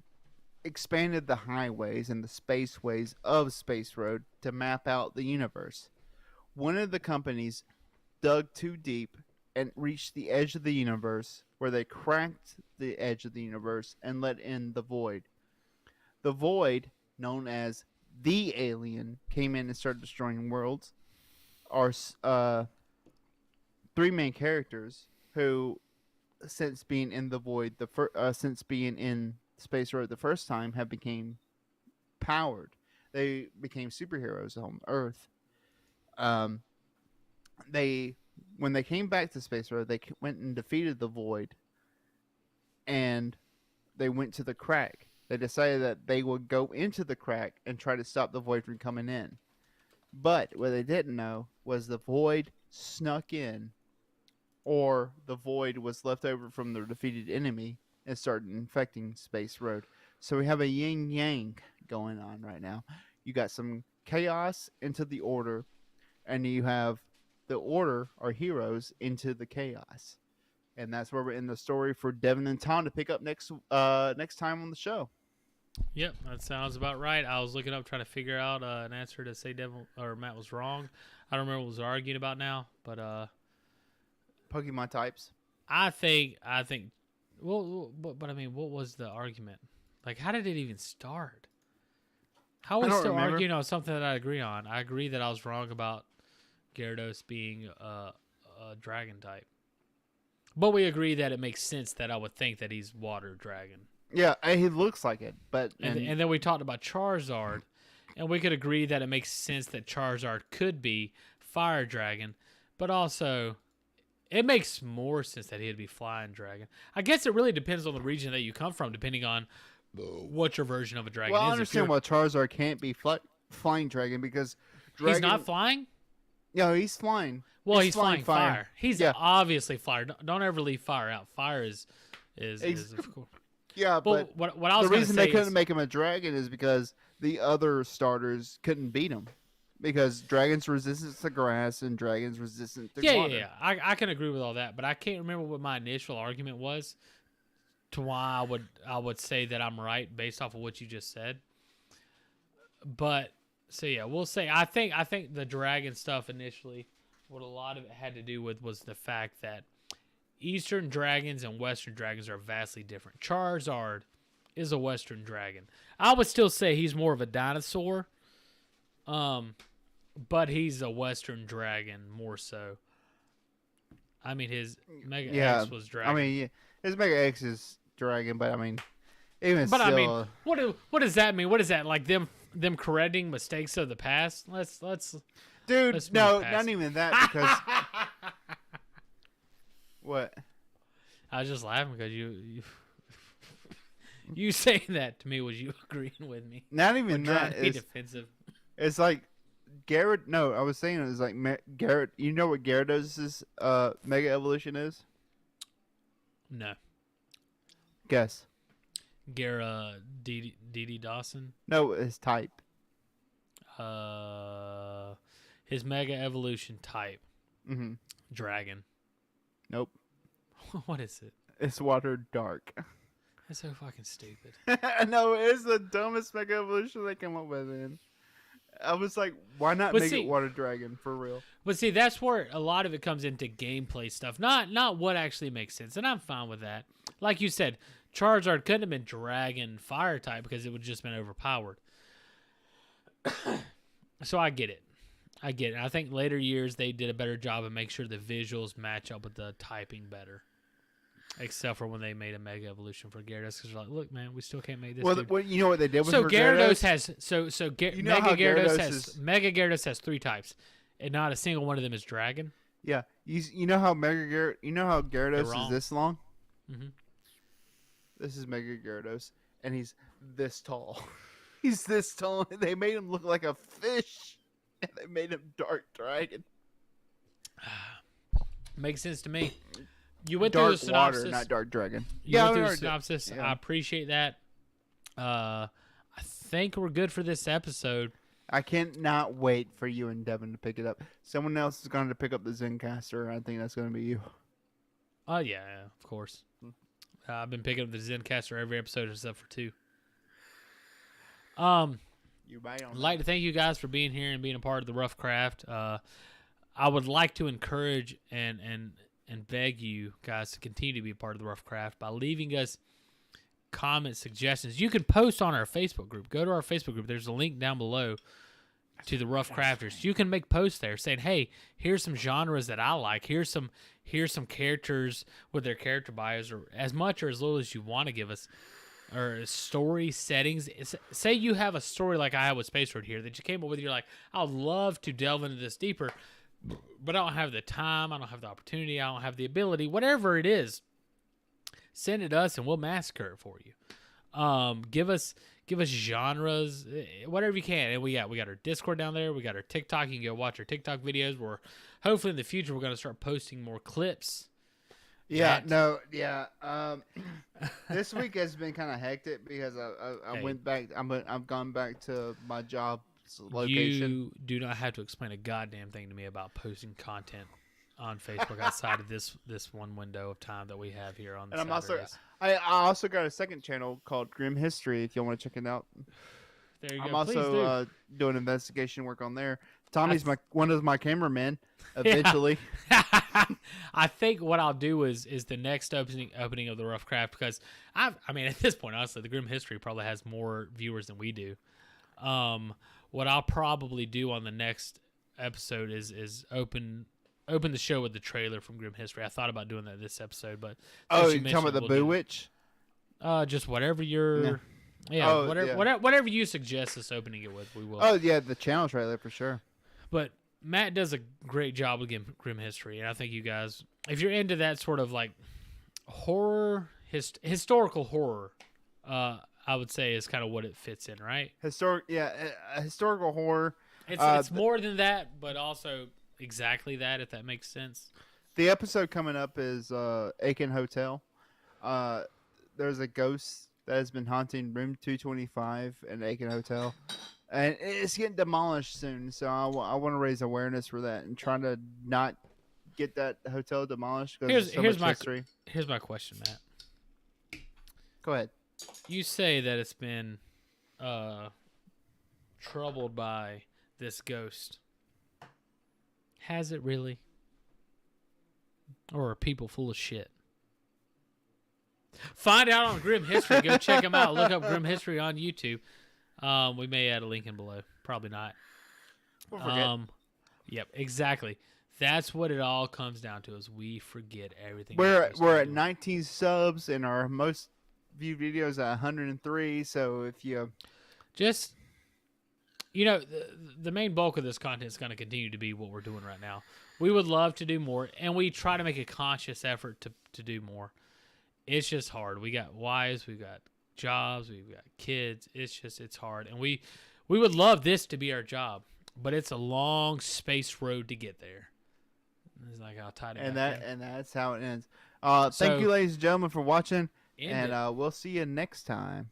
expanded the highways and the spaceways of Space Road to map out the universe. One of the companies dug too deep and reached the edge of the universe, where they cracked the edge of the universe and let in the void. The void, known as the alien, came in and started destroying worlds. Our three main characters who, since being in the void, since being in Space Road the first time, have became powered. They became superheroes on Earth. Um, they when they came back to Space Road, they went and defeated the void, and they went to the crack. They decided that they would go into the crack and try to stop the void from coming in. But what they didn't know was the void snuck in, or the void was left over from the defeated enemy and started infecting Space Road. So we have a yin yang going on right now. You got some chaos into the order, and you have the order, our heroes, into the chaos. And that's where we're in the story for Devin and Tom to pick up next time on the show. Yep, that sounds about right. I was looking up trying to figure out an answer to say Devin or Matt was wrong. I don't remember what was arguing about now, but Pokemon types. I think well, but I mean, what was the argument? Like, how did it even start? How are we still arguing on something that I agree on? I agree that I was wrong about Gyarados being a dragon type. But we agree that it makes sense that I would think that he's water dragon. Yeah, he looks like it. But and then we talked about Charizard, and we could agree that it makes sense that Charizard could be fire dragon, but also it makes more sense that he'd be flying dragon. I guess it really depends on the region that you come from, depending on what your version of a dragon is. Well, I understand why Charizard can't be flying dragon, because he's not flying? No, he's flying. Well, he's flying fire. He's obviously fire. Don't ever leave fire out. Fire is of course. Yeah, but what I was the reason they couldn't is, make him a dragon is because the other starters couldn't beat him. Because dragon's resistant to grass and dragon's resistant to water. Yeah. I can agree with all that, but I can't remember what my initial argument was to why I would say that I'm right based off of what you just said. But so yeah, we'll say I think the dragon stuff initially, what a lot of it had to do with was the fact that Eastern dragons and Western dragons are vastly different. Charizard is a Western dragon. I would still say he's more of a dinosaur, but he's a Western dragon more so. I mean, his Mega X was dragon. I mean, his Mega X is dragon, but I mean, even but still. I mean, what does that mean? What is that, like them correcting mistakes of the past? Dude, let's no, not even that, because. What? I was just laughing because you saying that to me was you agreeing with me. Not even that. Trying to be defensive. It's like Garrett. No, I was saying it was like Garrett. You know what Gyarados' Mega Evolution is? No. Guess. D.D. Dawson? No, his type. His Mega Evolution type. Mm-hmm. Dragon. Nope. What is it? It's water dark. That's so fucking stupid. No, it's the dumbest Mega Evolution they came up with, man. I was like, why not make it water dragon for real? But see, that's where a lot of it comes into gameplay stuff, not what actually makes sense, and I'm fine with that. Like you said, Charizard couldn't have been dragon fire type because it would have just been overpowered. So I get it. I think later years they did a better job of making sure the visuals match up with the typing better. Except for when they made a Mega Evolution for Gyarados, because they're like, look, man, we still can't make this. Well, you know what they did with Gyarados has Mega Gyarados has 3 types, and not a single one of them is Dragon. Yeah, you know how Gyarados is this long. Mm-hmm. This is Mega Gyarados, and he's this tall. He's this tall. They made him look like a fish, and they made him Dark Dragon. Makes sense to me. You went Dark through the synopsis. Water, not Dark Dragon. You went through the synopsis. Yeah. I appreciate that. I think we're good for this episode. I cannot wait for you and Devin to pick it up. Someone else is going to pick up the Zencaster. I think that's going to be you. Oh, yeah, of course. I've been picking up the Zencaster every episode except for 2. You right on I'd like to thank you guys for being here and being a part of the Rough Craft. I would like to encourage and beg you guys to continue to be a part of the Rough Craft by leaving us comment suggestions. You can post on our Facebook group. Go to our Facebook group. There's a link down below to the Rough Crafters. You can make posts there saying, "Hey, here's some genres that I like. Here's some characters with their character bios, or as much or as little as you want to give us, or story settings. Say you have a story like I have with Space Road here that you came up with. You're like, I'd love to delve into this deeper, but I don't have the time. I don't have the opportunity. I don't have the ability. Whatever it is, send it to us and we'll massacre it for you. Give us genres, whatever you can. And we got our Discord down there. We got our TikTok. You can go watch our TikTok videos. Where hopefully in the future we're going to start posting more clips. Yeah, this week has been kind of hectic because I went back. I've gone back to my job location. You do not have to explain a goddamn thing to me about posting content on Facebook outside of this one window of time that we have here on the Saturdays. I also got a second channel called Grim History if you want to check it out. There you I'm go. also doing investigation work on there. Tommy's one of my cameramen eventually. Yeah. I think what I'll do is the next opening of the Rough Craft, because at this point, honestly, the Grim History probably has more viewers than we do. What I'll probably do on the next episode is open the show with the trailer from Grim History. I thought about doing that this episode, but you talking about the Boo Witch? Just whatever you're. Yeah, whatever you suggest us opening it with, we will. Oh yeah, the channel trailer for sure. But Matt does a great job with Grim History, and I think you guys, if you're into that sort of like horror, historical horror, I would say is kind of what it fits in, right? Historical horror. It's more than that, but also exactly that, if that makes sense. The episode coming up is Aiken Hotel. There's a ghost that has been haunting room 225 in Aiken Hotel, and it's getting demolished soon. So I want to raise awareness for that and try to not get that hotel demolished because here's my question, Matt. Go ahead. You say that it's been troubled by this ghost. Has it really? Or are people full of shit? Find out on Grim History. Go check them out. Look up Grim History on YouTube. We may add a link in below. Probably not. We'll forget. Yep, exactly. That's what it all comes down to, is we forget everything. We're at 19 subs, and our most viewed videos at 103. So if you just, the main bulk of this content is going to continue to be what we're doing right now. We would love to do more, and we try to make a conscious effort to do more. It's just hard. We got wives, we've got jobs, we've got kids. It's hard, and we would love this to be our job, but it's a long space road to get there. It's like I'll tie it. And that's how it ends. Thank you, ladies and gentlemen, for watching, and we'll see you next time.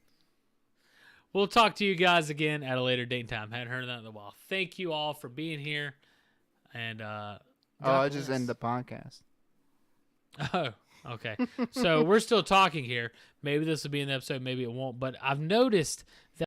We'll talk to you guys again at a later date and time. Hadn't heard of that in a while. Thank you all for being here, and I just ended the podcast. Oh, okay. So we're still talking here. Maybe this will be an episode, maybe it won't. But I've noticed that